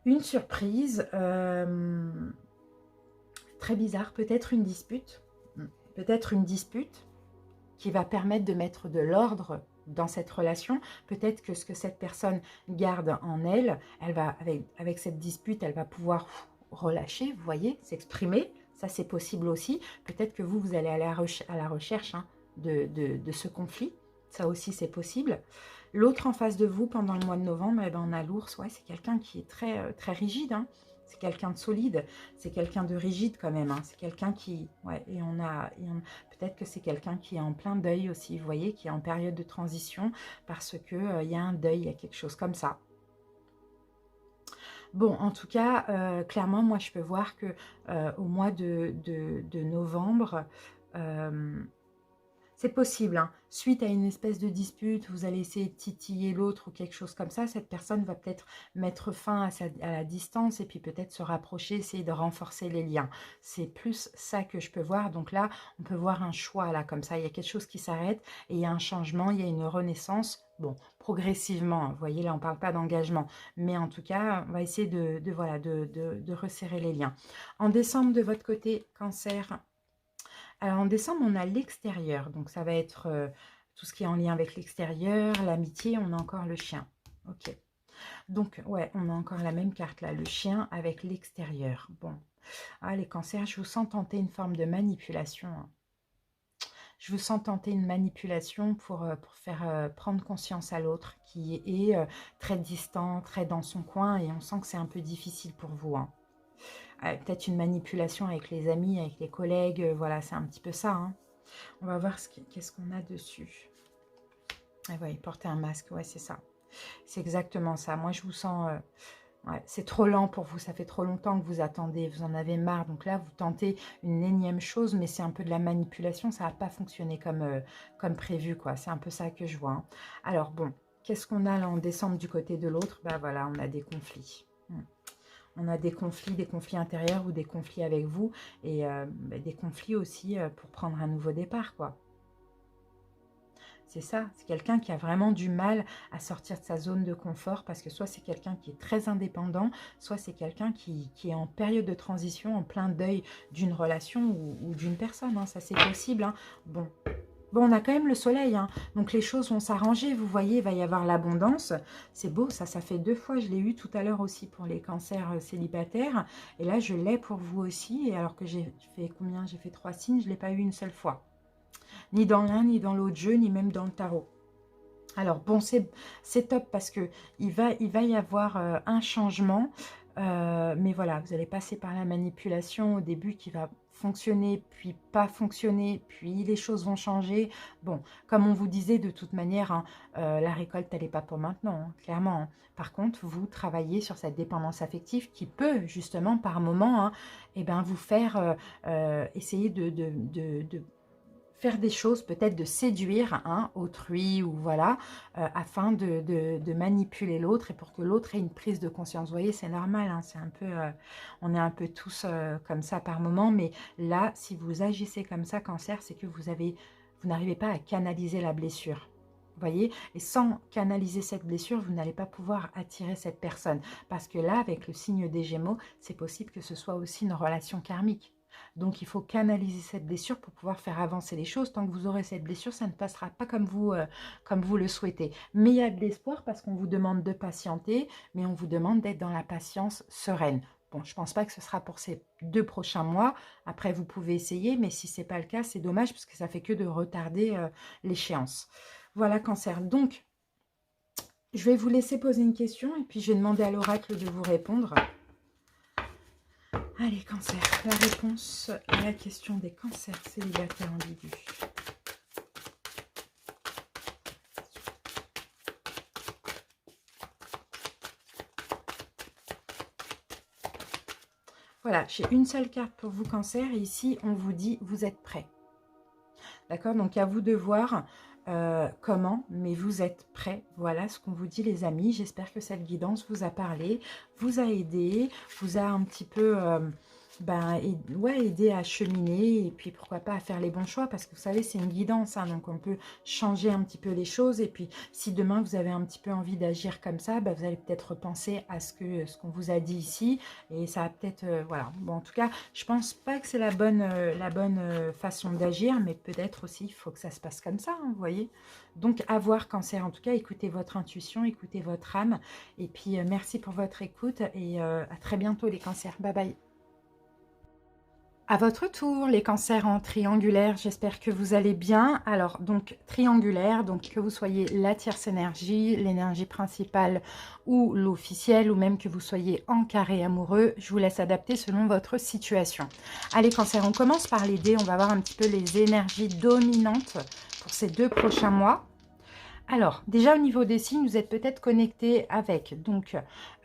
Une surprise. Très bizarre. Peut-être une dispute. Peut-être une dispute qui va permettre de mettre de l'ordre dans cette relation. Peut-être que ce que cette personne garde en elle, elle va avec cette dispute, elle va pouvoir relâcher, vous voyez, s'exprimer. Ça, c'est possible aussi. Peut-être que vous allez aller à la recherche hein, de ce conflit. Ça aussi, c'est possible. L'autre en face de vous, pendant le mois de novembre, eh ben, on a l'ours. Ouais, c'est quelqu'un qui est très, très rigide. Hein. C'est quelqu'un de solide. C'est quelqu'un de rigide quand même. Hein. C'est quelqu'un qui... Ouais, et peut-être que c'est quelqu'un qui est en plein deuil aussi, vous voyez, qui est en période de transition parce que y a un deuil, il y a quelque chose comme ça. Bon, en tout cas, clairement, moi, je peux voir que au mois de novembre, c'est possible, hein. Suite à une espèce de dispute, vous allez essayer de titiller l'autre ou quelque chose comme ça. Cette personne va peut-être mettre fin à la distance et puis peut-être se rapprocher, essayer de renforcer les liens. C'est plus ça que je peux voir. Donc là, on peut voir un choix là, comme ça. Il y a quelque chose qui s'arrête et il y a un changement, il y a une renaissance. Bon, progressivement, vous voyez, là, on ne parle pas d'engagement. Mais en tout cas, on va essayer voilà, de resserrer les liens. En décembre, de votre côté, Cancer... Alors, en décembre, on a l'extérieur. Donc, ça va être tout ce qui est en lien avec l'extérieur, l'amitié. On a encore le chien. Ok. Donc, ouais, on a encore la même carte là, le chien avec l'extérieur. Bon. Ah, les cancers, je vous sens tenter une forme de manipulation. Hein. Je vous sens tenter une manipulation pour faire prendre conscience à l'autre qui est très distant, très dans son coin. Et on sent que c'est un peu difficile pour vous. Hein. Peut-être une manipulation avec les amis, avec les collègues, voilà, c'est un petit peu ça. Hein. On va voir qu'est-ce qu'on a dessus. Ah ouais, porter un masque, ouais, c'est ça. C'est exactement ça. Moi, je vous sens... ouais, c'est trop lent pour vous, ça fait trop longtemps que vous attendez, vous en avez marre. Donc là, vous tentez une énième chose, mais c'est un peu de la manipulation, ça n'a pas fonctionné comme prévu, quoi. C'est un peu ça que je vois. Hein. Alors bon, qu'est-ce qu'on a là en décembre du côté de l'autre? Bah voilà, on a des conflits. On a des conflits intérieurs ou des conflits avec vous et des conflits aussi pour prendre un nouveau départ, quoi. C'est ça, c'est quelqu'un qui a vraiment du mal à sortir de sa zone de confort parce que soit c'est quelqu'un qui est très indépendant, soit c'est quelqu'un qui est en période de transition, en plein deuil d'une relation ou d'une personne. Hein. Ça, c'est possible. Hein. Bon, on a quand même le soleil, hein. Donc les choses vont s'arranger, vous voyez, il va y avoir l'abondance. C'est beau, ça fait 2 fois, je l'ai eu tout à l'heure aussi pour les cancers célibataires. Et là, je l'ai pour vous aussi, et alors que j'ai fait combien? J'ai fait 3 signes, je ne l'ai pas eu une seule fois. Ni dans l'un, ni dans l'autre jeu, ni même dans le tarot. Alors bon, c'est top parce que il va y avoir un changement, mais voilà, vous allez passer par la manipulation au début qui va fonctionner, puis pas fonctionner, puis les choses vont changer. Bon, comme on vous disait, de toute manière, hein, la récolte, elle n'est pas pour maintenant, hein, clairement. Hein. Par contre, vous travaillez sur cette dépendance affective qui peut, justement, par moment, hein, eh ben, vous faire essayer de faire des choses, peut-être de séduire hein, autrui ou voilà, afin de manipuler l'autre et pour que l'autre ait une prise de conscience. Vous voyez, c'est normal, hein, c'est un peu, on est un peu tous comme ça par moment, mais là, si vous agissez comme ça, Cancer, c'est que vous n'arrivez pas à canaliser la blessure. Vous voyez, et sans canaliser cette blessure, vous n'allez pas pouvoir attirer cette personne. Parce que là, avec le signe des Gémeaux, c'est possible que ce soit aussi une relation karmique. Donc, il faut canaliser cette blessure pour pouvoir faire avancer les choses. Tant que vous aurez cette blessure, ça ne passera pas comme vous le souhaitez. Mais il y a de l'espoir parce qu'on vous demande de patienter, mais on vous demande d'être dans la patience sereine. Bon, je ne pense pas que ce sera pour ces 2 prochains mois. Après, vous pouvez essayer, mais si ce n'est pas le cas, c'est dommage parce que ça fait que de retarder l'échéance. Voilà, Cancer. Donc, je vais vous laisser poser une question et puis je vais demander à l'oracle de vous répondre. Allez, Cancer, la réponse à la question des cancers célibataires ambigus. Voilà, j'ai une seule carte pour vous, Cancer, et ici, on vous dit, vous êtes prêts. D'accord, donc à vous de voir comment, mais vous êtes prêts. Voilà ce qu'on vous dit, les amis. J'espère que cette guidance vous a parlé, vous a aidé, vous a un petit peu aider à cheminer et puis pourquoi pas à faire les bons choix parce que vous savez c'est une guidance hein, donc on peut changer un petit peu les choses et puis si demain vous avez un petit peu envie d'agir comme ça vous allez peut-être repenser à ce qu'on vous a dit ici et ça va peut-être voilà bon en tout cas je pense pas que c'est la bonne façon d'agir mais peut-être aussi il faut que ça se passe comme ça hein, vous voyez donc à voir Cancer en tout cas écoutez votre intuition écoutez votre âme et puis merci pour votre écoute et à très bientôt les Cancers, bye bye. À votre tour, les cancers en triangulaire, j'espère que vous allez bien. Alors, donc, triangulaire, donc que vous soyez la tierce énergie, l'énergie principale ou l'officielle, ou même que vous soyez en carré amoureux, je vous laisse adapter selon votre situation. Allez, cancer, on commence par les dés. On va voir un petit peu les énergies dominantes pour ces 2 prochains mois. Alors, déjà au niveau des signes, vous êtes peut-être connecté avec donc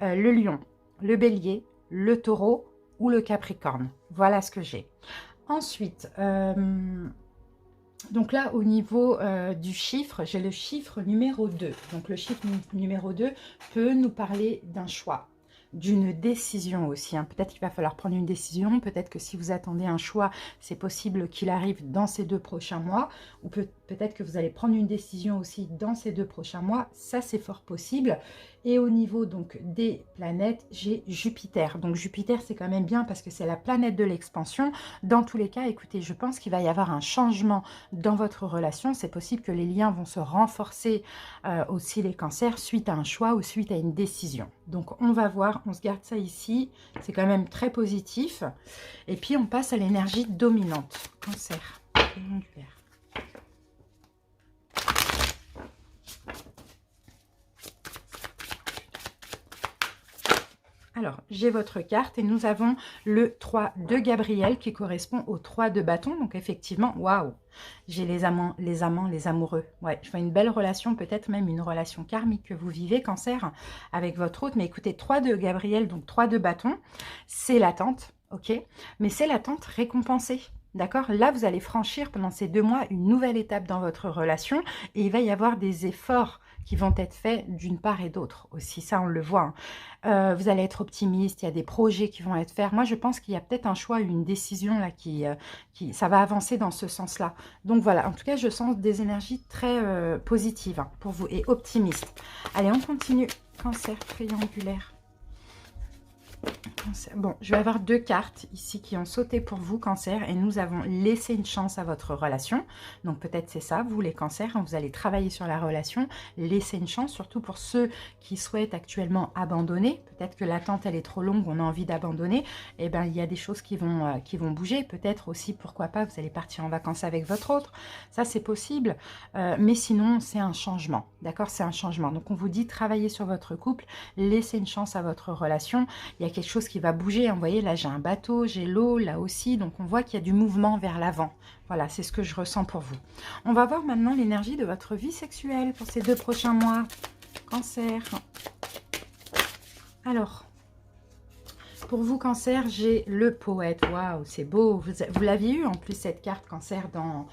le lion, le bélier, le taureau, ou le Capricorne. Voilà ce que j'ai. Ensuite, donc là, au niveau du chiffre, j'ai le chiffre numéro 2. Donc le chiffre numéro 2 peut nous parler d'un choix, d'une décision aussi. Hein. Peut-être qu'il va falloir prendre une décision. Peut-être que si vous attendez un choix, c'est possible qu'il arrive dans ces 2 prochains mois. Ou peut-être que vous allez prendre une décision aussi dans ces 2 prochains mois. Ça, c'est fort possible. Et au niveau donc des planètes, j'ai Jupiter. Donc Jupiter, c'est quand même bien parce que c'est la planète de l'expansion. Dans tous les cas, écoutez, je pense qu'il va y avoir un changement dans votre relation. C'est possible que les liens vont se renforcer aussi, les cancers, suite à un choix ou suite à une décision. Donc on va voir, on se garde ça ici. C'est quand même très positif. Et puis on passe à l'énergie dominante. Cancer, triangulaire. Alors, j'ai votre carte et nous avons le 3 de Gabriel qui correspond au 3 de bâton. Donc, effectivement, waouh, j'ai les amants, les amoureux. Ouais, je vois une belle relation, peut-être même une relation karmique que vous vivez, cancer, avec votre hôte. Mais écoutez, 3 de Gabriel, donc 3 de bâton, c'est l'attente, ok? Mais c'est l'attente récompensée. D'accord? Là, vous allez franchir pendant ces 2 mois une nouvelle étape dans votre relation et il va y avoir des efforts qui vont être faits d'une part et d'autre aussi. Ça, on le voit. Hein. Vous allez être optimiste, il y a des projets qui vont être faits. Moi, je pense qu'il y a peut-être un choix, une décision là ça va avancer dans ce sens-là. Donc voilà, en tout cas, je sens des énergies très positives hein, pour vous et optimistes. Allez, on continue. Cancer triangulaire. Bon, je vais avoir 2 cartes ici qui ont sauté pour vous, cancer, et nous avons laissé une chance à votre relation. Donc peut-être c'est ça, vous les cancers, hein, vous allez travailler sur la relation, laisser une chance, surtout pour ceux qui souhaitent actuellement abandonner. Peut-être que l'attente, elle est trop longue, on a envie d'abandonner. Eh bien, il y a des choses qui vont bouger. Peut-être aussi, pourquoi pas, vous allez partir en vacances avec votre autre. Ça, c'est possible. Mais sinon, c'est un changement. D'accord? C'est un changement. Donc, on vous dit, travaillez sur votre couple, laissez une chance à votre relation. Il y a quelque chose qui va bouger. Vous voyez, là, j'ai un bateau, j'ai l'eau, là aussi. Donc, on voit qu'il y a du mouvement vers l'avant. Voilà, c'est ce que je ressens pour vous. On va voir maintenant l'énergie de votre vie sexuelle pour ces 2 prochains mois. Cancer. Alors, pour vous, cancer, j'ai le poète. Waouh, c'est beau. Vous l'aviez eu en plus, cette carte cancer, dans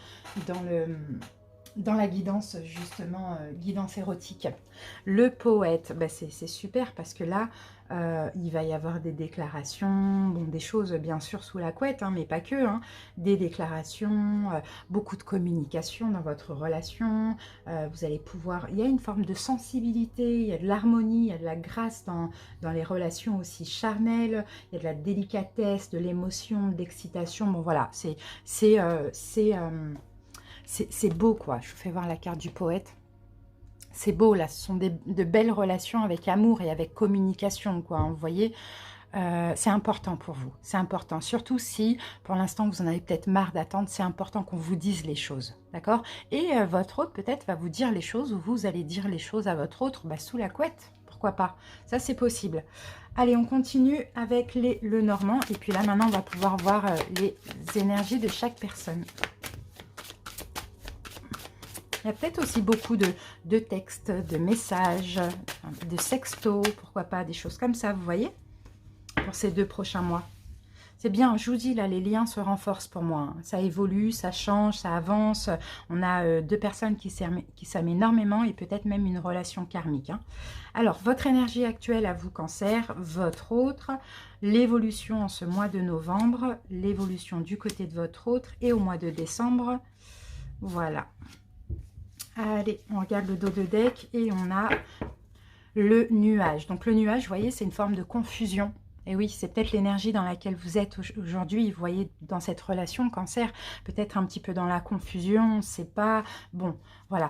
la guidance, justement, guidance érotique. Le poète, ben c'est super parce que là, il va y avoir des déclarations, bon, des choses bien sûr sous la couette, hein, mais pas que, hein, des déclarations, beaucoup de communication dans votre relation, vous allez pouvoir, il y a une forme de sensibilité, il y a de l'harmonie, il y a de la grâce dans les relations aussi charnelles, il y a de la délicatesse, de l'émotion, de l'excitation, bon voilà, c'est beau quoi. Je vous fais voir la carte du poète. C'est beau là, ce sont de belles relations avec amour et avec communication quoi, hein, vous voyez. C'est important pour vous, c'est important. Surtout si, pour l'instant, vous en avez peut-être marre d'attendre, c'est important qu'on vous dise les choses, d'accord? Et votre autre peut-être va vous dire les choses, ou vous allez dire les choses à votre autre sous la couette, pourquoi pas? Ça, c'est possible. Allez, on continue avec le normand. Et puis là, maintenant, on va pouvoir voir les énergies de chaque personne. Il y a peut-être aussi beaucoup de textes, de messages, de sextos, pourquoi pas, des choses comme ça, vous voyez, pour ces 2 prochains mois. C'est bien, je vous dis, là, les liens se renforcent pour moi. Hein. Ça évolue, ça change, ça avance. On a 2 personnes qui s'aiment énormément et peut-être même une relation karmique. Hein. Alors, votre énergie actuelle à vous, cancer, votre autre, l'évolution en ce mois de novembre, l'évolution du côté de votre autre et au mois de décembre. Voilà. Allez, on regarde le dos de deck et on a le nuage. Donc le nuage, vous voyez, c'est une forme de confusion. Et oui, c'est peut-être l'énergie dans laquelle vous êtes aujourd'hui. Vous voyez, dans cette relation cancer, peut-être un petit peu dans la confusion, c'est pas... Bon, voilà,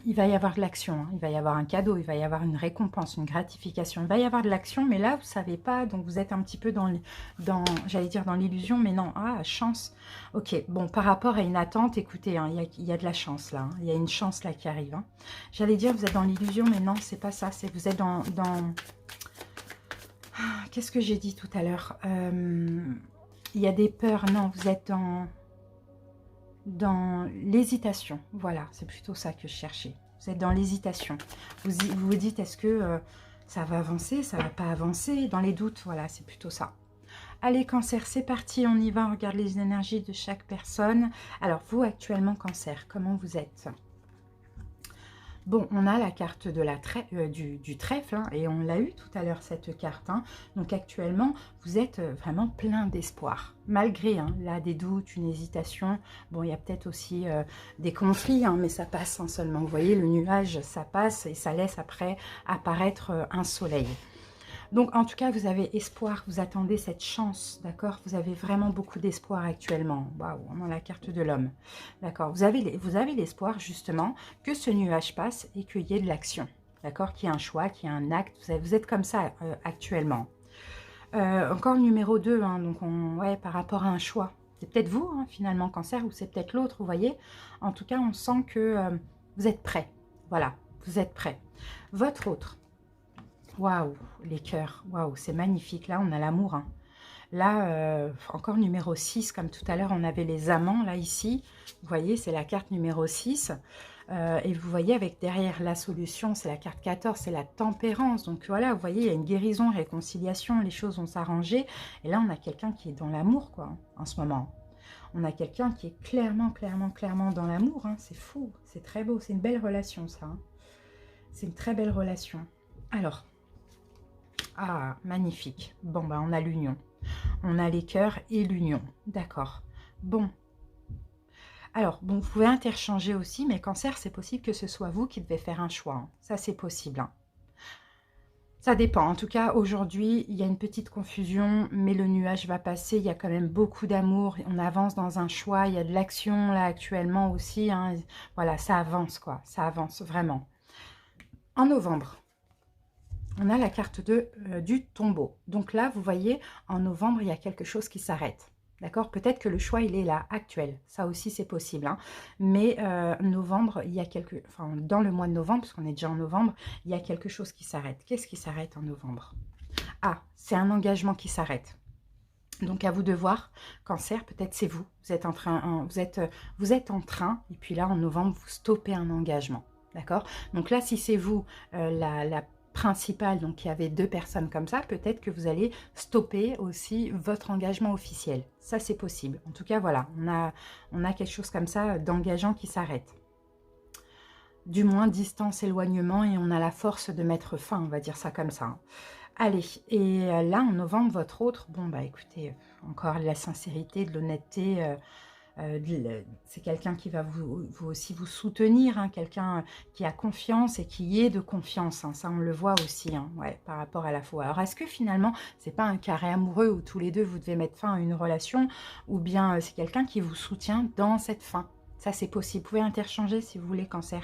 il va y avoir de l'action, hein. Il va y avoir un cadeau, il va y avoir une récompense, une gratification. Il va y avoir de l'action, mais là, vous savez pas, donc vous êtes un petit peu j'allais dire dans l'illusion, mais non, ah, chance. Ok, bon, par rapport à une attente, écoutez, hein, il y a de la chance là, hein. Il y a une chance là qui arrive, hein. J'allais dire, vous êtes dans l'illusion, mais non, c'est pas ça, vous êtes qu'est-ce que j'ai dit tout à l'heure? Il y a des peurs. Non, vous êtes dans l'hésitation. Voilà, c'est plutôt ça que je cherchais. Vous êtes dans l'hésitation. Vous dites, est-ce que ça va avancer, ça va pas avancer? Dans les doutes, voilà, c'est plutôt ça. Allez, Cancer, c'est parti, on y va. On regarde les énergies de chaque personne. Alors, vous, actuellement, Cancer, comment vous êtes? Bon, on a la carte de du trèfle, hein, et on l'a eu tout à l'heure, cette carte. Hein. Donc actuellement, vous êtes vraiment plein d'espoir. Malgré, hein, là, des doutes, une hésitation. Bon, il y a peut-être aussi des conflits, hein, mais ça passe, hein, seulement. Vous voyez, le nuage, ça passe et ça laisse après apparaître un soleil. Donc, en tout cas, vous avez espoir, vous attendez cette chance, d'accord? Vous avez vraiment beaucoup d'espoir actuellement. Waouh, on a la carte de l'homme, d'accord? Vous avez l'espoir, justement, que ce nuage passe et qu'il y ait de l'action, d'accord? Qu'il y ait un choix, qu'il y ait un acte. Vous êtes comme ça actuellement. Encore numéro 2, hein, donc ouais, par rapport à un choix. C'est peut-être vous, hein, finalement, Cancer, ou c'est peut-être l'autre, vous voyez? En tout cas, on sent que vous êtes prêt. Voilà, vous êtes prêt. Votre autre. Waouh, les cœurs, waouh, c'est magnifique. Là, on a l'amour. Hein. Là, encore numéro 6, comme tout à l'heure, on avait les amants, là, ici. Vous voyez, c'est la carte numéro 6. Et vous voyez, avec derrière la solution, c'est la carte 14, c'est la tempérance. Donc voilà, vous voyez, il y a une guérison, réconciliation, les choses vont s'arranger. Et là, on a quelqu'un qui est dans l'amour, quoi, en ce moment. On a quelqu'un qui est clairement dans l'amour. Hein. C'est fou, c'est très beau, c'est une belle relation, ça. Hein. C'est une très belle relation. Alors... Ah, magnifique. Bon, bah, on a l'union. On a les cœurs et l'union. D'accord. Bon. Alors, bon, vous pouvez interchanger aussi, mais Cancer, c'est possible que ce soit vous qui devez faire un choix. Hein. Ça, c'est possible. Hein. Ça dépend. En tout cas, aujourd'hui, il y a une petite confusion, mais le nuage va passer. Il y a quand même beaucoup d'amour. On avance dans un choix. Il y a de l'action, là, actuellement aussi. Hein. Voilà, ça avance, quoi. Ça avance, vraiment. En novembre. On a la carte du tombeau. Donc là, vous voyez, en novembre, il y a quelque chose qui s'arrête. D'accord? Peut-être que le choix, il est là, actuel. Ça aussi, c'est possible. Hein. Mais novembre, il y a dans le mois de novembre, parce qu'on est déjà en novembre, il y a quelque chose qui s'arrête. Qu'est-ce qui s'arrête en novembre? Ah, c'est un engagement qui s'arrête. Donc, à vous de voir, Cancer, peut-être c'est vous. Vous êtes en train, et puis là, en novembre, vous stoppez un engagement. D'accord? Donc là, si c'est vous, la principale, donc il y avait 2 personnes comme ça, peut-être que vous allez stopper aussi votre engagement officiel. Ça, c'est possible. En tout cas, voilà, on a quelque chose comme ça d'engageant qui s'arrête. Du moins, distance, éloignement, et on a la force de mettre fin, on va dire ça comme ça. Hein. Allez, et là, en novembre, votre autre, bon, bah écoutez, encore la sincérité, de l'honnêteté, c'est quelqu'un qui va aussi vous soutenir, hein, quelqu'un qui a confiance et qui est de confiance. Hein, ça, on le voit aussi, hein, ouais, par rapport à la foi. Alors, est-ce que finalement, c'est pas un carré amoureux où tous les deux, vous devez mettre fin à une relation, ou bien c'est quelqu'un qui vous soutient dans cette fin? Ça, c'est possible. Vous pouvez interchanger si vous voulez, Cancer.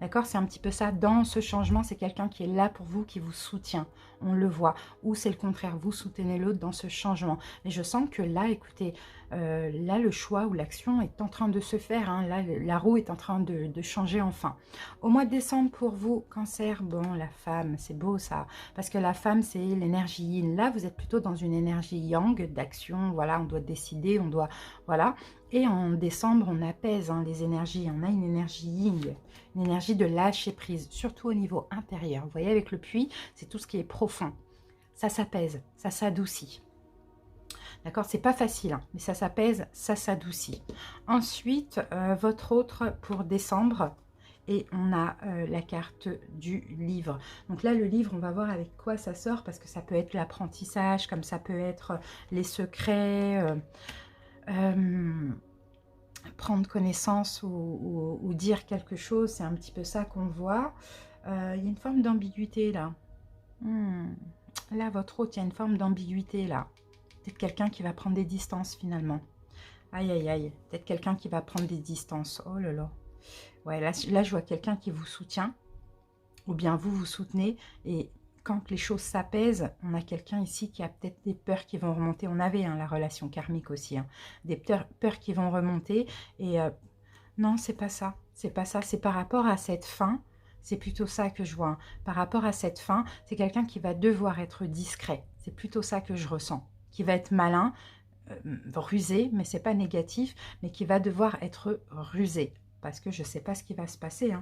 D'accord? C'est un petit peu ça. Dans ce changement, c'est quelqu'un qui est là pour vous, qui vous soutient. On le voit. Ou c'est le contraire. Vous soutenez l'autre dans ce changement. Et je sens que là, écoutez, là, le choix ou l'action est en train de se faire. Hein. Là, la roue est en train de changer enfin. Au mois de décembre, pour vous, Cancer, bon, la femme, c'est beau ça. Parce que la femme, c'est l'énergie yin. Là, vous êtes plutôt dans une énergie yang, d'action. Voilà, on doit décider, on doit... Voilà. Et en décembre, on apaise, hein, les énergies. On a une énergie yin, une énergie de lâcher prise, surtout au niveau intérieur. Vous voyez, avec le puits, c'est tout ce qui est profond. Ça s'apaise, ça s'adoucit. D'accord? C'est pas facile, hein, mais ça s'apaise, ça s'adoucit. Ensuite, votre autre pour décembre, et on a la carte du livre. Donc là, le livre, on va voir avec quoi ça sort, parce que ça peut être l'apprentissage, comme ça peut être les secrets... prendre connaissance ou dire quelque chose, c'est un petit peu ça qu'on voit. Il y a une forme d'ambiguïté là. Là, votre hôte, il y a une forme d'ambiguïté, là. Peut-être quelqu'un qui va prendre des distances, finalement. Aïe, aïe, aïe. Peut-être quelqu'un qui va prendre des distances. Oh là là. Ouais, là je vois quelqu'un qui vous soutient. Ou bien vous, vous soutenez. Et quand les choses s'apaisent, on a quelqu'un ici qui a peut-être des peurs qui vont remonter. On avait la relation karmique aussi. Des peurs qui vont remonter. Et non, c'est pas ça. C'est pas ça. C'est par rapport à cette fin. C'est plutôt ça que je vois. Par rapport à cette fin, c'est quelqu'un qui va devoir être discret. C'est plutôt ça que je ressens. Qui va être malin, rusé, mais c'est pas négatif, mais qui va devoir être rusé. Parce que je sais pas ce qui va se passer.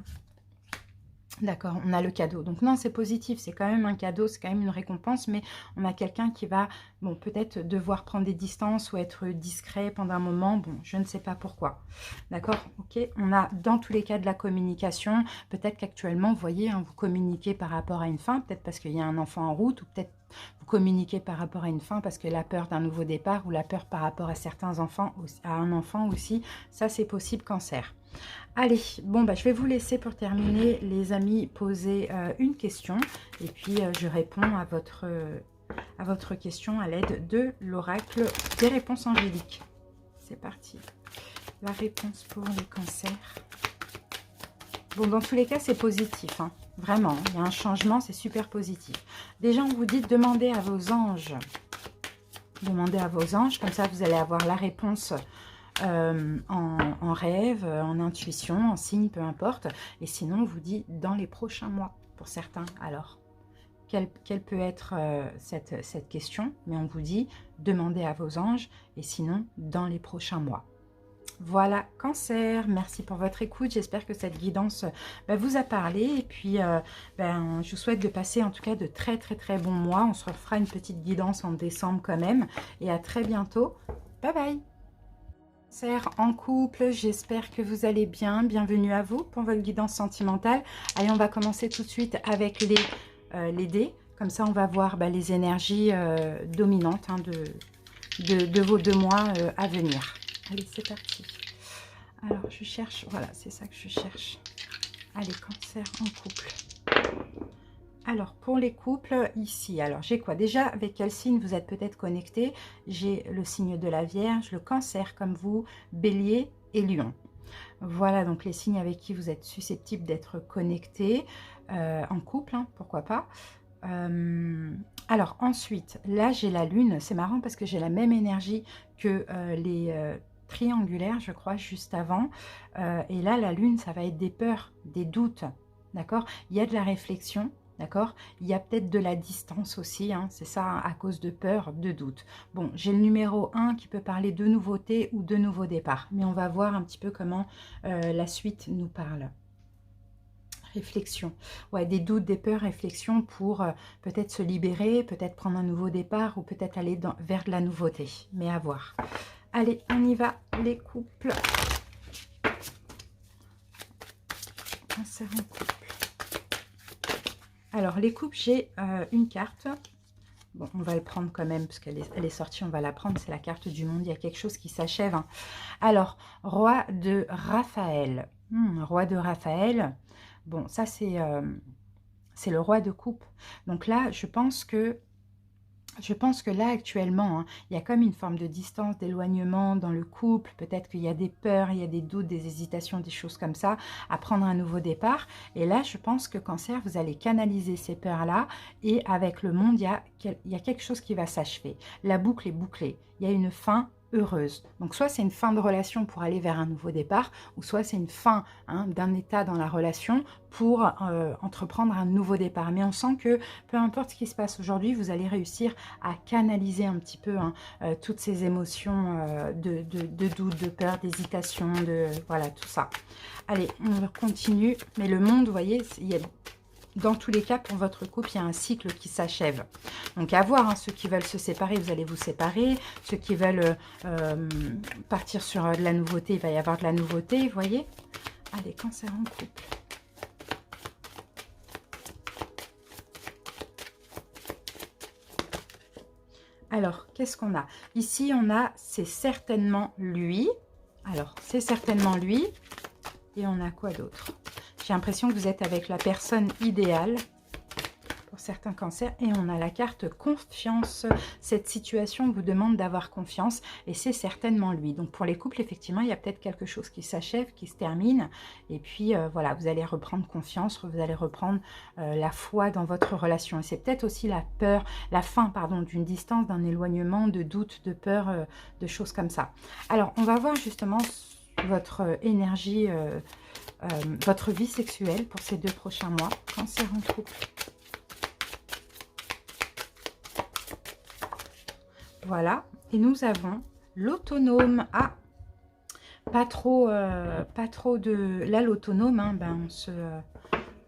D'accord, on a le cadeau. Donc non, c'est positif, c'est quand même un cadeau, c'est quand même une récompense, mais on a quelqu'un qui va, bon, peut-être devoir prendre des distances ou être discret pendant un moment. Bon, je ne sais pas pourquoi. D'accord, ok. On a dans tous les cas de la communication. Peut-être qu'actuellement, vous voyez, vous communiquez par rapport à une fin, peut-être parce qu'il y a un enfant en route, ou peut-être vous communiquez par rapport à une fin parce que la peur d'un nouveau départ ou la peur par rapport à certains enfants, à un enfant aussi, ça c'est possible, Cancer. Allez, bon, je vais vous laisser pour terminer, les amis, poser une question. Et puis, je réponds à votre question à l'aide de l'oracle des réponses angéliques. C'est parti. La réponse pour les cancers. Bon, dans tous les cas, c'est positif. Vraiment, il y a un changement, c'est super positif. Déjà, on vous dit de demander à vos anges. Demandez à vos anges, comme ça, vous allez avoir la réponse en rêve, en intuition, en signe, peu importe. Et sinon, on vous dit dans les prochains mois, pour certains. Alors, quelle peut être cette question? Mais on vous dit, demandez à vos anges, et sinon, dans les prochains mois. Voilà, Cancer, merci pour votre écoute. J'espère que cette guidance vous a parlé. Et puis, je vous souhaite de passer en tout cas de très bons mois. On se refera une petite guidance en décembre quand même. Et à très bientôt. Bye bye. Cancer en couple, j'espère que vous allez bien. Bienvenue à vous pour votre guidance sentimentale. Allez, on va commencer tout de suite avec les dés. Comme ça, on va voir les énergies dominantes de vos 2 mois à venir. Allez, c'est parti. Alors, je cherche, voilà, c'est ça que je cherche. Allez, Cancer en couple. Alors, pour les couples, ici, alors j'ai quoi? Déjà, avec quel signe vous êtes peut-être connecté? J'ai le signe de la Vierge, le Cancer comme vous, Bélier et Lion. Voilà, donc les signes avec qui vous êtes susceptibles d'être connectés en couple, pourquoi pas. Alors, ensuite, là, j'ai la Lune. C'est marrant parce que j'ai la même énergie que les triangulaires, je crois, juste avant. Et là, la Lune, ça va être des peurs, des doutes, d'accord? Il y a de la réflexion. D'accord? Il y a peut-être de la distance aussi, c'est ça, à cause de peur, de doute. Bon, j'ai le numéro 1 qui peut parler de nouveauté ou de nouveau départ. Mais on va voir un petit peu comment la suite nous parle. Réflexion. Ouais, des doutes, des peurs, réflexion pour peut-être se libérer, peut-être prendre un nouveau départ ou peut-être aller vers de la nouveauté. Mais à voir. Allez, on y va, les couples. Cancer en couple. Alors, les couples, j'ai une carte. Bon, on va le prendre quand même, parce qu'elle est sortie, on va la prendre. C'est la carte du monde, il y a quelque chose qui s'achève. Alors, roi de Raphaël. Roi de Raphaël. Bon, ça, c'est le roi de coupe. Donc là, je pense que là, actuellement, il y a comme une forme de distance, d'éloignement dans le couple. Peut-être qu'il y a des peurs, il y a des doutes, des hésitations, des choses comme ça, à prendre un nouveau départ. Et là, je pense que Cancer, vous allez canaliser ces peurs-là. Et avec le monde, il y a quelque chose qui va s'achever. La boucle est bouclée. Il y a une fin heureuse. Donc, soit c'est une fin de relation pour aller vers un nouveau départ, ou soit c'est une fin d'un état dans la relation pour entreprendre un nouveau départ. Mais on sent que peu importe ce qui se passe aujourd'hui, vous allez réussir à canaliser un petit peu toutes ces émotions de doute, de peur, d'hésitation, voilà, tout ça. Allez, on continue. Mais le monde, vous voyez, dans tous les cas, pour votre couple, il y a un cycle qui s'achève. Donc, à voir, ceux qui veulent se séparer, vous allez vous séparer. Ceux qui veulent partir sur de la nouveauté, il va y avoir de la nouveauté, vous voyez. Allez, Cancer en couple. Alors, qu'est-ce qu'on a? Ici, on a, c'est certainement lui. Alors, c'est certainement lui. Et on a quoi d'autre? J'ai l'impression que vous êtes avec la personne idéale pour pour certains cancers. Et on a la carte confiance. Cette situation vous demande d'avoir confiance et c'est certainement lui. Donc pour les couples, effectivement, il y a peut-être quelque chose qui s'achève, qui se termine. Et puis voilà, vous allez reprendre confiance, vous allez reprendre la foi dans votre relation. Et c'est peut-être aussi la peur, la fin, pardon, d'une distance, d'un éloignement, de doute, de peur, de choses comme ça. Alors, on va voir justement votre énergie, votre vie sexuelle pour ces 2 prochains mois. Cancer en couple. Voilà. Et nous avons l'autonome. Ah, pas trop de... Là, l'autonome, hein, ben,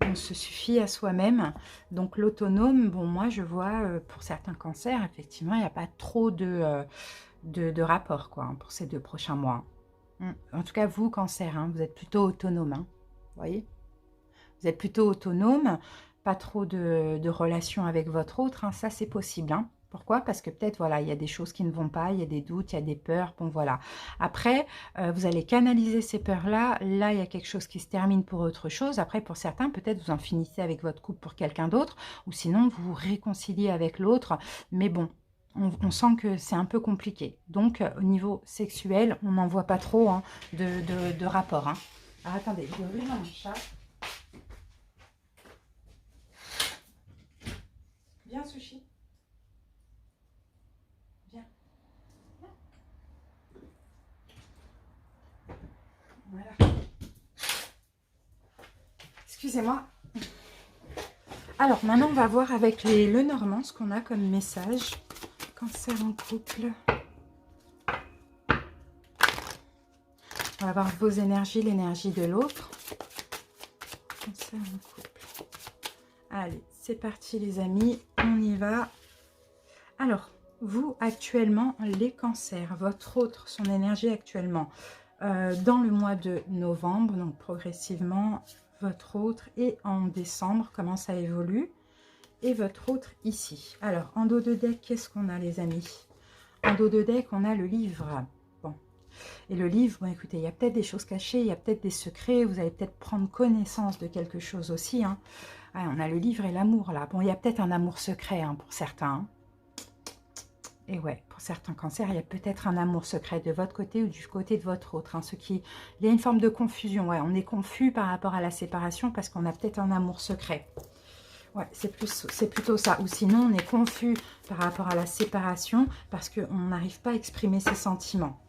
on se suffit à soi-même. Donc, l'autonome, bon, moi, je vois, pour certains cancers, effectivement, il n'y a pas trop de rapport, quoi, hein, pour ces 2 prochains mois. En tout cas, vous, cancer, hein, vous êtes plutôt autonome. Hein, vous voyez, vous êtes plutôt autonome, pas trop de relations avec votre autre. Hein, ça, c'est possible. Hein. Pourquoi? Parce que peut-être, voilà, il y a des choses qui ne vont pas, il y a des doutes, il y a des peurs. Bon, voilà. Après, vous allez canaliser ces peurs-là. Là, il y a quelque chose qui se termine pour autre chose. Après, pour certains, peut-être vous en finissez avec votre couple pour quelqu'un d'autre. Ou sinon, vous vous réconciliez avec l'autre. Mais bon, on sent que c'est un peu compliqué. Donc, au niveau sexuel, on n'en voit pas trop hein, de rapport. Hein. Alors, attendez, je vais ouvrir mon chat. Viens, Sushi. Viens. Voilà. Excusez-moi. Alors, maintenant, on va voir avec le Normand ce qu'on a comme message. Cancer en couple. On va voir vos énergies, l'énergie de l'autre. Cancer en couple. Allez, c'est parti les amis, on y va. Alors, vous actuellement, les cancers, votre autre, son énergie actuellement, dans le mois de novembre, donc progressivement, votre autre, et en décembre, comment ça évolue. Et votre autre ici. Alors, en dos de deck, qu'est-ce qu'on a les amis? En dos de deck, on a le livre. Bon. Et le livre, bon écoutez, il y a peut-être des choses cachées, il y a peut-être des secrets, vous allez peut-être prendre connaissance de quelque chose aussi. Hein. Ah, on a le livre et l'amour là. Bon, il y a peut-être un amour secret hein, pour certains. Hein. Et ouais, pour certains cancers, il y a peut-être un amour secret de votre côté ou du côté de votre autre. Hein, il y a une forme de confusion. Ouais, on est confus par rapport à la séparation parce qu'on a peut-être un amour secret. Ouais, c'est plutôt ça. Ou sinon, on est confus par rapport à la séparation parce qu'on n'arrive pas à exprimer ses sentiments.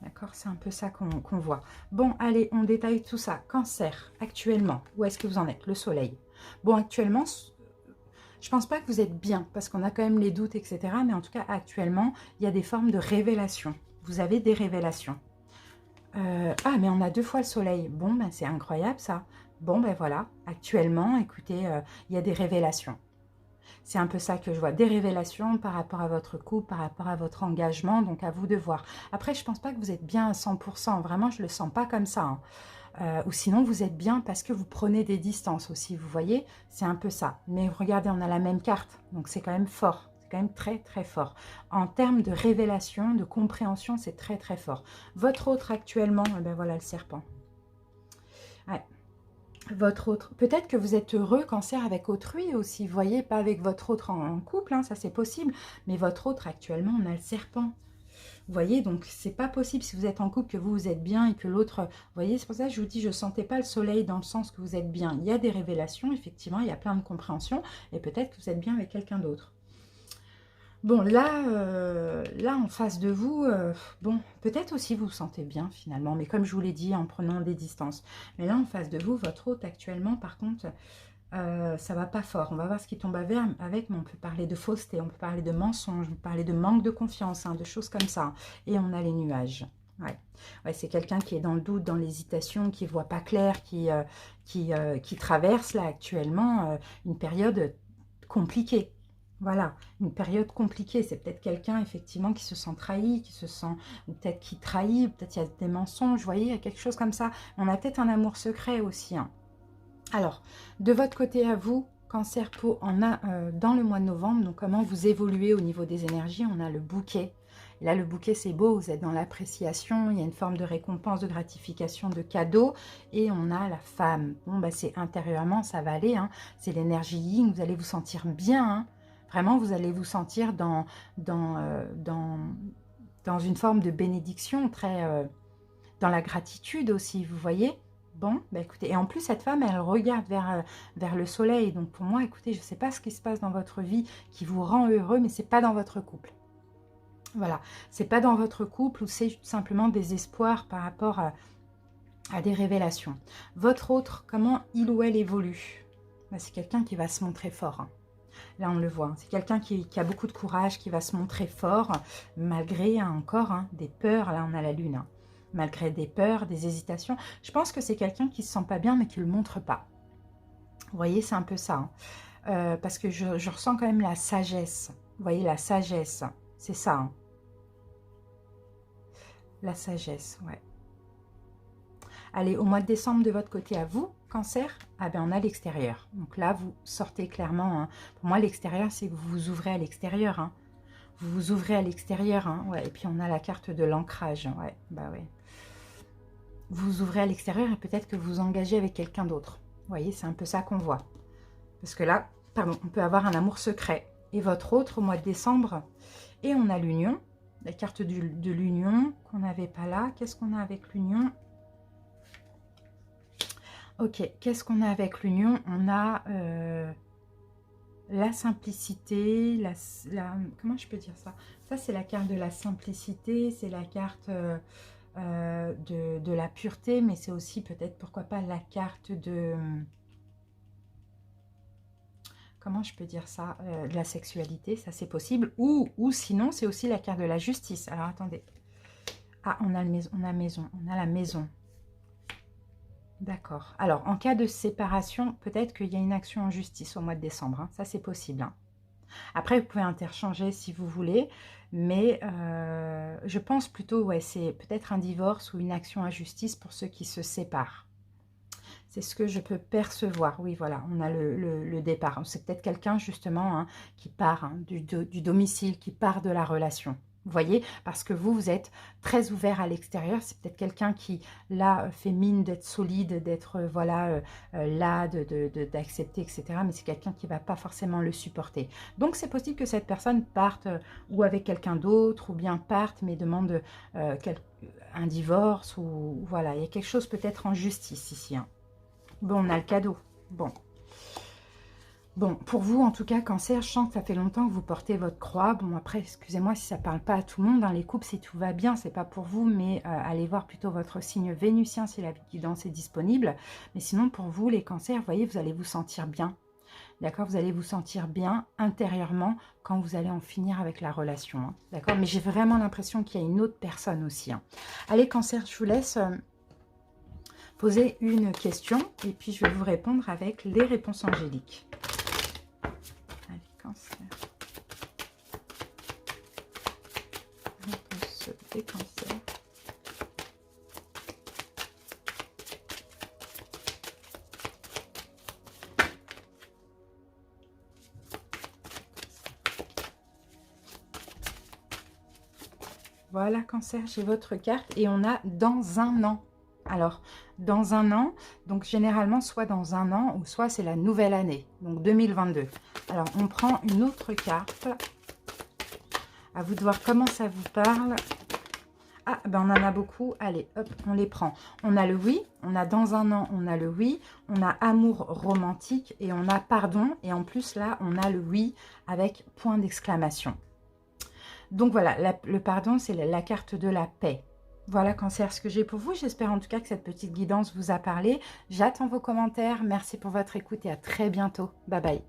D'accord, c'est un peu ça qu'on voit. Bon, allez, on détaille tout ça. Cancer, actuellement, où est-ce que vous en êtes? Le soleil. Bon, actuellement, je pense pas que vous êtes bien parce qu'on a quand même les doutes, etc. Mais en tout cas, actuellement, il y a des formes de révélations. Vous avez des révélations. Ah, mais on a 2 fois le soleil. Bon, ben c'est incroyable ça. Bon, ben voilà, actuellement, écoutez, il y a des révélations. C'est un peu ça que je vois, des révélations par rapport à votre couple, par rapport à votre engagement, donc à vous de voir. Après, je ne pense pas que vous êtes bien à 100%, vraiment, je ne le sens pas comme ça. Hein. Ou sinon, vous êtes bien parce que vous prenez des distances aussi, vous voyez, c'est un peu ça. Mais regardez, on a la même carte, donc c'est quand même fort. C'est quand même très, très fort. En termes de révélation, de compréhension, c'est très, très fort. Votre autre actuellement, eh ben voilà le serpent. Ouais. Votre autre, peut-être que vous êtes heureux cancer avec autrui aussi, vous voyez, pas avec votre autre en couple, hein, ça c'est possible, mais votre autre actuellement, on a le serpent. Vous voyez, donc c'est pas possible si vous êtes en couple que vous êtes bien et que l'autre, vous voyez, c'est pour ça que je vous dis, je sentais pas le soleil dans le sens que vous êtes bien. Il y a des révélations, effectivement, il y a plein de compréhension et peut-être que vous êtes bien avec quelqu'un d'autre. Bon, là, là, en face de vous, bon, peut-être aussi vous vous sentez bien finalement, mais comme je vous l'ai dit, en prenant des distances. Mais là, en face de vous, votre hôte actuellement, par contre, ça va pas fort. On va voir ce qui tombe avec, mais on peut parler de fausseté, on peut parler de mensonge, on peut parler de manque de confiance, hein, de choses comme ça. Et on a les nuages. Ouais, ouais, c'est quelqu'un qui est dans le doute, dans l'hésitation, qui ne voit pas clair, qui traverse là actuellement une période compliquée. Voilà, une période compliquée. C'est peut-être quelqu'un, effectivement, qui se sent trahi, qui se sent, ou peut-être qui trahit, peut-être il y a des mensonges, vous voyez, il y a quelque chose comme ça. On a peut-être un amour secret aussi. Hein. Alors, de votre côté à vous, Cancer Peau, on a dans le mois de novembre, donc comment vous évoluez au niveau des énergies, on a le bouquet Et là, le bouquet, c'est beau, vous êtes dans l'appréciation, il y a une forme de récompense, de gratification, de cadeau. Et on a la femme. Bon, bah, c'est intérieurement, ça va aller. Hein. C'est l'énergie yin, vous allez vous sentir bien. Hein. Vraiment, vous allez vous sentir dans une forme de bénédiction, dans la gratitude aussi, vous voyez. Bon, bah écoutez, et en plus, cette femme, elle regarde vers le soleil. Donc pour moi, écoutez, je ne sais pas ce qui se passe dans votre vie qui vous rend heureux, mais ce n'est pas dans votre couple. Voilà, c'est pas dans votre couple ou c'est simplement des espoirs par rapport à des révélations. Votre autre, comment il ou elle évolue? Bah, c'est quelqu'un qui va se montrer fort. Hein. Là, on le voit. C'est quelqu'un qui a beaucoup de courage, qui va se montrer fort, malgré encore des peurs. Là, on a la lune. Hein. Malgré des peurs, des hésitations. Je pense que c'est quelqu'un qui ne se sent pas bien, mais qui ne le montre pas. Vous voyez, c'est un peu ça. Hein. Parce que je ressens quand même la sagesse. Vous voyez, la sagesse. C'est ça. Hein. La sagesse, ouais. Allez, au mois de décembre, de votre côté, à vous, Cancer, ah ben on a l'extérieur. Donc là, vous sortez clairement. Hein. Pour moi, l'extérieur, c'est que vous vous ouvrez à l'extérieur. Hein. Vous vous ouvrez à l'extérieur. Hein. Ouais. Et puis, on a la carte de l'ancrage. Ouais, bah ouais. Vous vous ouvrez à l'extérieur et peut-être que vous vous engagez avec quelqu'un d'autre. Vous voyez, c'est un peu ça qu'on voit. Parce que là, pardon, on peut avoir un amour secret. Et votre autre, au mois de décembre, et on a l'union. La carte de l'union qu'on n'avait pas là. Qu'est-ce qu'on a avec l'union? Ok, qu'est-ce qu'on a avec l'union? On a la simplicité, comment je peux dire ça? Ça, c'est la carte de la simplicité, c'est la carte de la pureté, mais c'est aussi peut-être, pourquoi pas, la carte de... Comment je peux dire ça? De la sexualité, ça c'est possible. Ou sinon, c'est aussi la carte de la justice. Alors, attendez. Ah, on a la maison. D'accord. Alors, en cas de séparation, peut-être qu'il y a une action en justice au mois de décembre. Hein. Ça, c'est possible. Hein. Après, vous pouvez interchanger si vous voulez. Mais je pense plutôt, ouais, c'est peut-être un divorce ou une action en justice pour ceux qui se séparent. C'est ce que je peux percevoir. Oui, voilà, on a le départ. C'est peut-être quelqu'un, justement, hein, qui part du domicile, qui part de la relation. Vous voyez, parce que vous êtes très ouvert à l'extérieur. C'est peut-être quelqu'un qui, là, fait mine d'être solide, d'être, voilà, là, d'accepter, etc. Mais c'est quelqu'un qui ne va pas forcément le supporter. Donc, c'est possible que cette personne parte ou avec quelqu'un d'autre, ou bien parte, mais demande un divorce, ou voilà. Il y a quelque chose peut-être en justice ici. Hein. Bon, on a le cadeau. Bon, pour vous, en tout cas, Cancer, je sens que ça fait longtemps que vous portez votre croix. Bon, après, excusez-moi si ça ne parle pas à tout le monde. Dans les couples, si tout va bien, c'est pas pour vous, mais allez voir plutôt votre signe vénusien si la guidance est disponible. Mais sinon, pour vous, les Cancers, vous voyez, vous allez vous sentir bien. D'accord? Vous allez vous sentir bien intérieurement quand vous allez en finir avec la relation. Hein, d'accord? Mais j'ai vraiment l'impression qu'il y a une autre personne aussi. Hein. Allez, Cancer, je vous laisse... poser une question et puis je vais vous répondre avec les réponses angéliques. Allez, Cancer. Réponse des cancers. Voilà, Cancer, j'ai votre carte et on a dans un an. Alors, dans un an, donc généralement, soit dans un an, ou soit c'est la nouvelle année, donc 2022. Alors, on prend une autre carte. À vous de voir comment ça vous parle. Ah, ben on en a beaucoup. Allez, hop, on les prend. On a le oui, on a dans un an, on a le oui, on a amour romantique et on a pardon. Et en plus, là, on a le oui avec point d'exclamation. Donc voilà, le pardon, c'est la carte de la paix. Voilà, Cancer, ce que j'ai pour vous. J'espère en tout cas que cette petite guidance vous a parlé. J'attends vos commentaires. Merci pour votre écoute et à très bientôt. Bye bye.